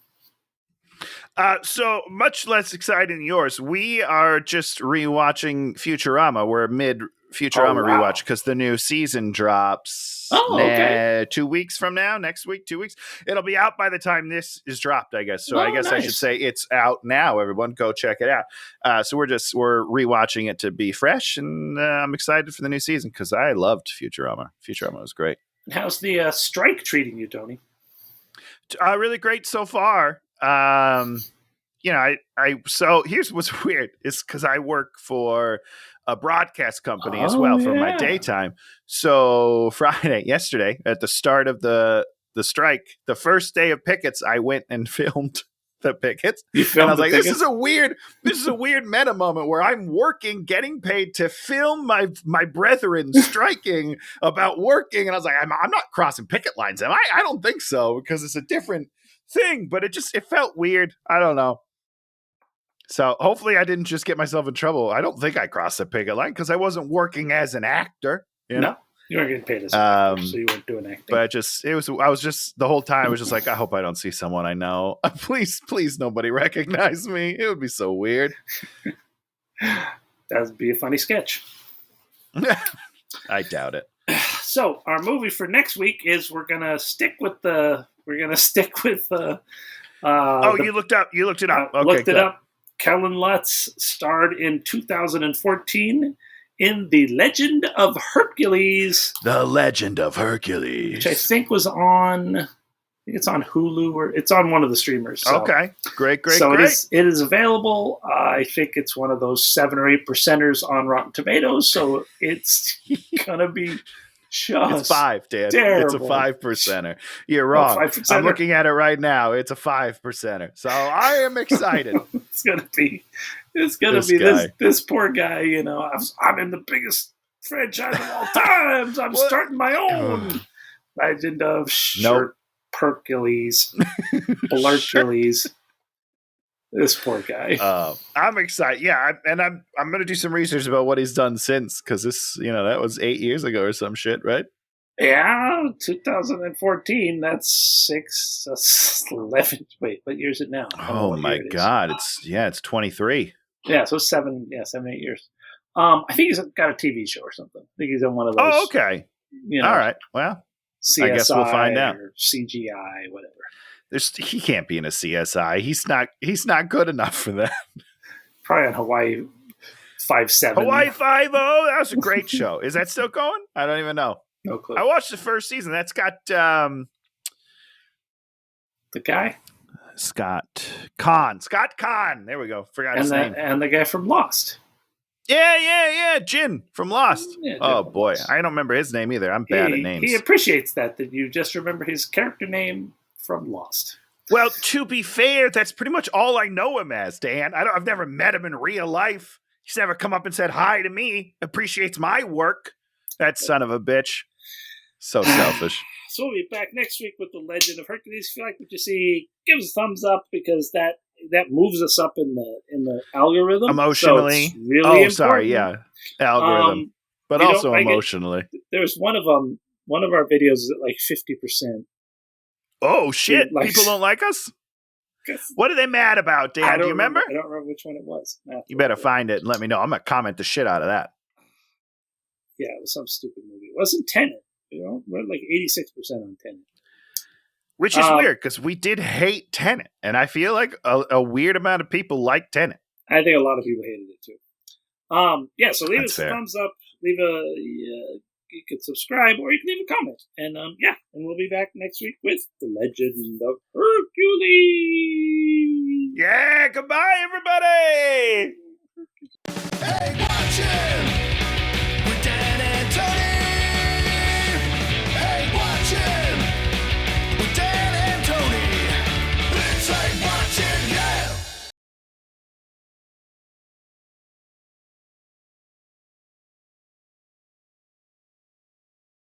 So much less exciting than yours. We are just rewatching Futurama. We're mid Futurama rewatch because the new season drops 2 weeks from now. Next week, 2 weeks. It'll be out by the time this is dropped, I guess. So I guess I should say it's out now. Everyone, go check it out. So we're rewatching it to be fresh, and I'm excited for the new season because I loved Futurama. Futurama was great. How's the strike treating you, Tony? Really great so far. So here's what's weird is because I work for a broadcast company as well for my daytime. So yesterday, at the start of the strike, the first day of pickets, I went and filmed the pickets. And I was like, this is a weird meta moment where I'm working, getting paid to film my brethren striking about working. And I was like, I'm not crossing picket lines, am I? I don't think so, because it's a different thing, but it felt weird. I don't know. So hopefully I didn't just get myself in trouble. I don't think I crossed the picket line because I wasn't working as an actor. You know? You weren't getting paid as an actor, so you weren't doing acting. But I was just the whole time I was just like, I hope I don't see someone I know. Please nobody recognize me. It would be so weird. That would be a funny sketch. I doubt it. So our movie for next week is we're gonna stick with. You looked it up. Okay, looked it up. Kellen Lutz starred in 2014 in The Legend of Hercules. The Legend of Hercules. Which I think was on, it's on Hulu or it's on one of the streamers. So. Okay. Great. So it is available. I think it's one of those 7 or 8%ers on Rotten Tomatoes. So it's going to be just it's 5, Dan. Terrible. It's a 5%er. You're wrong. 5%er. I'm looking at it right now. It's a 5%er. So I am excited. It's gonna be this poor guy. You know, I'm in the biggest franchise of all times. I'm starting my own Legend of Hercules. Blurcules. This poor guy. I'm excited. Yeah, I'm going to do some research about what he's done since, because that was 8 years ago or some shit, right? Yeah, 2014. That's 11. Wait, what year is it now? Oh my God! It's 23. Yeah, so 7, 8 years. I think he's got a TV show or something. I think he's on one of those. Oh, okay. All right. Well, CSI I guess we'll find out. Or CGI, whatever. He can't be in a CSI. He's not good enough for that. Probably on Hawaii 5-7. Hawaii 5-0. That was a great show. Is that still going? I don't even know. No clue. I watched the first season. That's got the guy Scott Conn. There we go. Forgot his name. And the guy from Lost. Yeah. Jin from Lost. Yeah, boy, Lost. I don't remember his name either. I'm bad at names. He appreciates that you just remember his character name from Lost. Well, to be fair, that's pretty much all I know him as, Dan. I've never met him in real life. He's never come up and said hi to me. Appreciates my work. That son of a bitch. So selfish. So we'll be back next week with The Legend of Hercules. If you like what you see, give us a thumbs up, because that moves us up in the algorithm emotionally. So it's really important. Sorry, yeah, algorithm, but also emotionally. There's one of them. One of our videos is at like 50%. Oh shit! People don't like us. What are they mad about, Dan? Do you remember? I don't remember which one it was. You better find it and let me know. I'm gonna comment the shit out of that. Yeah, it was some stupid movie. It wasn't Tenet. We're like 86% on Tenet. Which is weird, because we did hate Tenet, and I feel like a weird amount of people like Tenet. I think a lot of people hated it too. So leave us a thumbs up. You can subscribe, or you can leave a comment. And and we'll be back next week with The Legend of Hercules. Yeah, goodbye, everybody. Hey, watch him!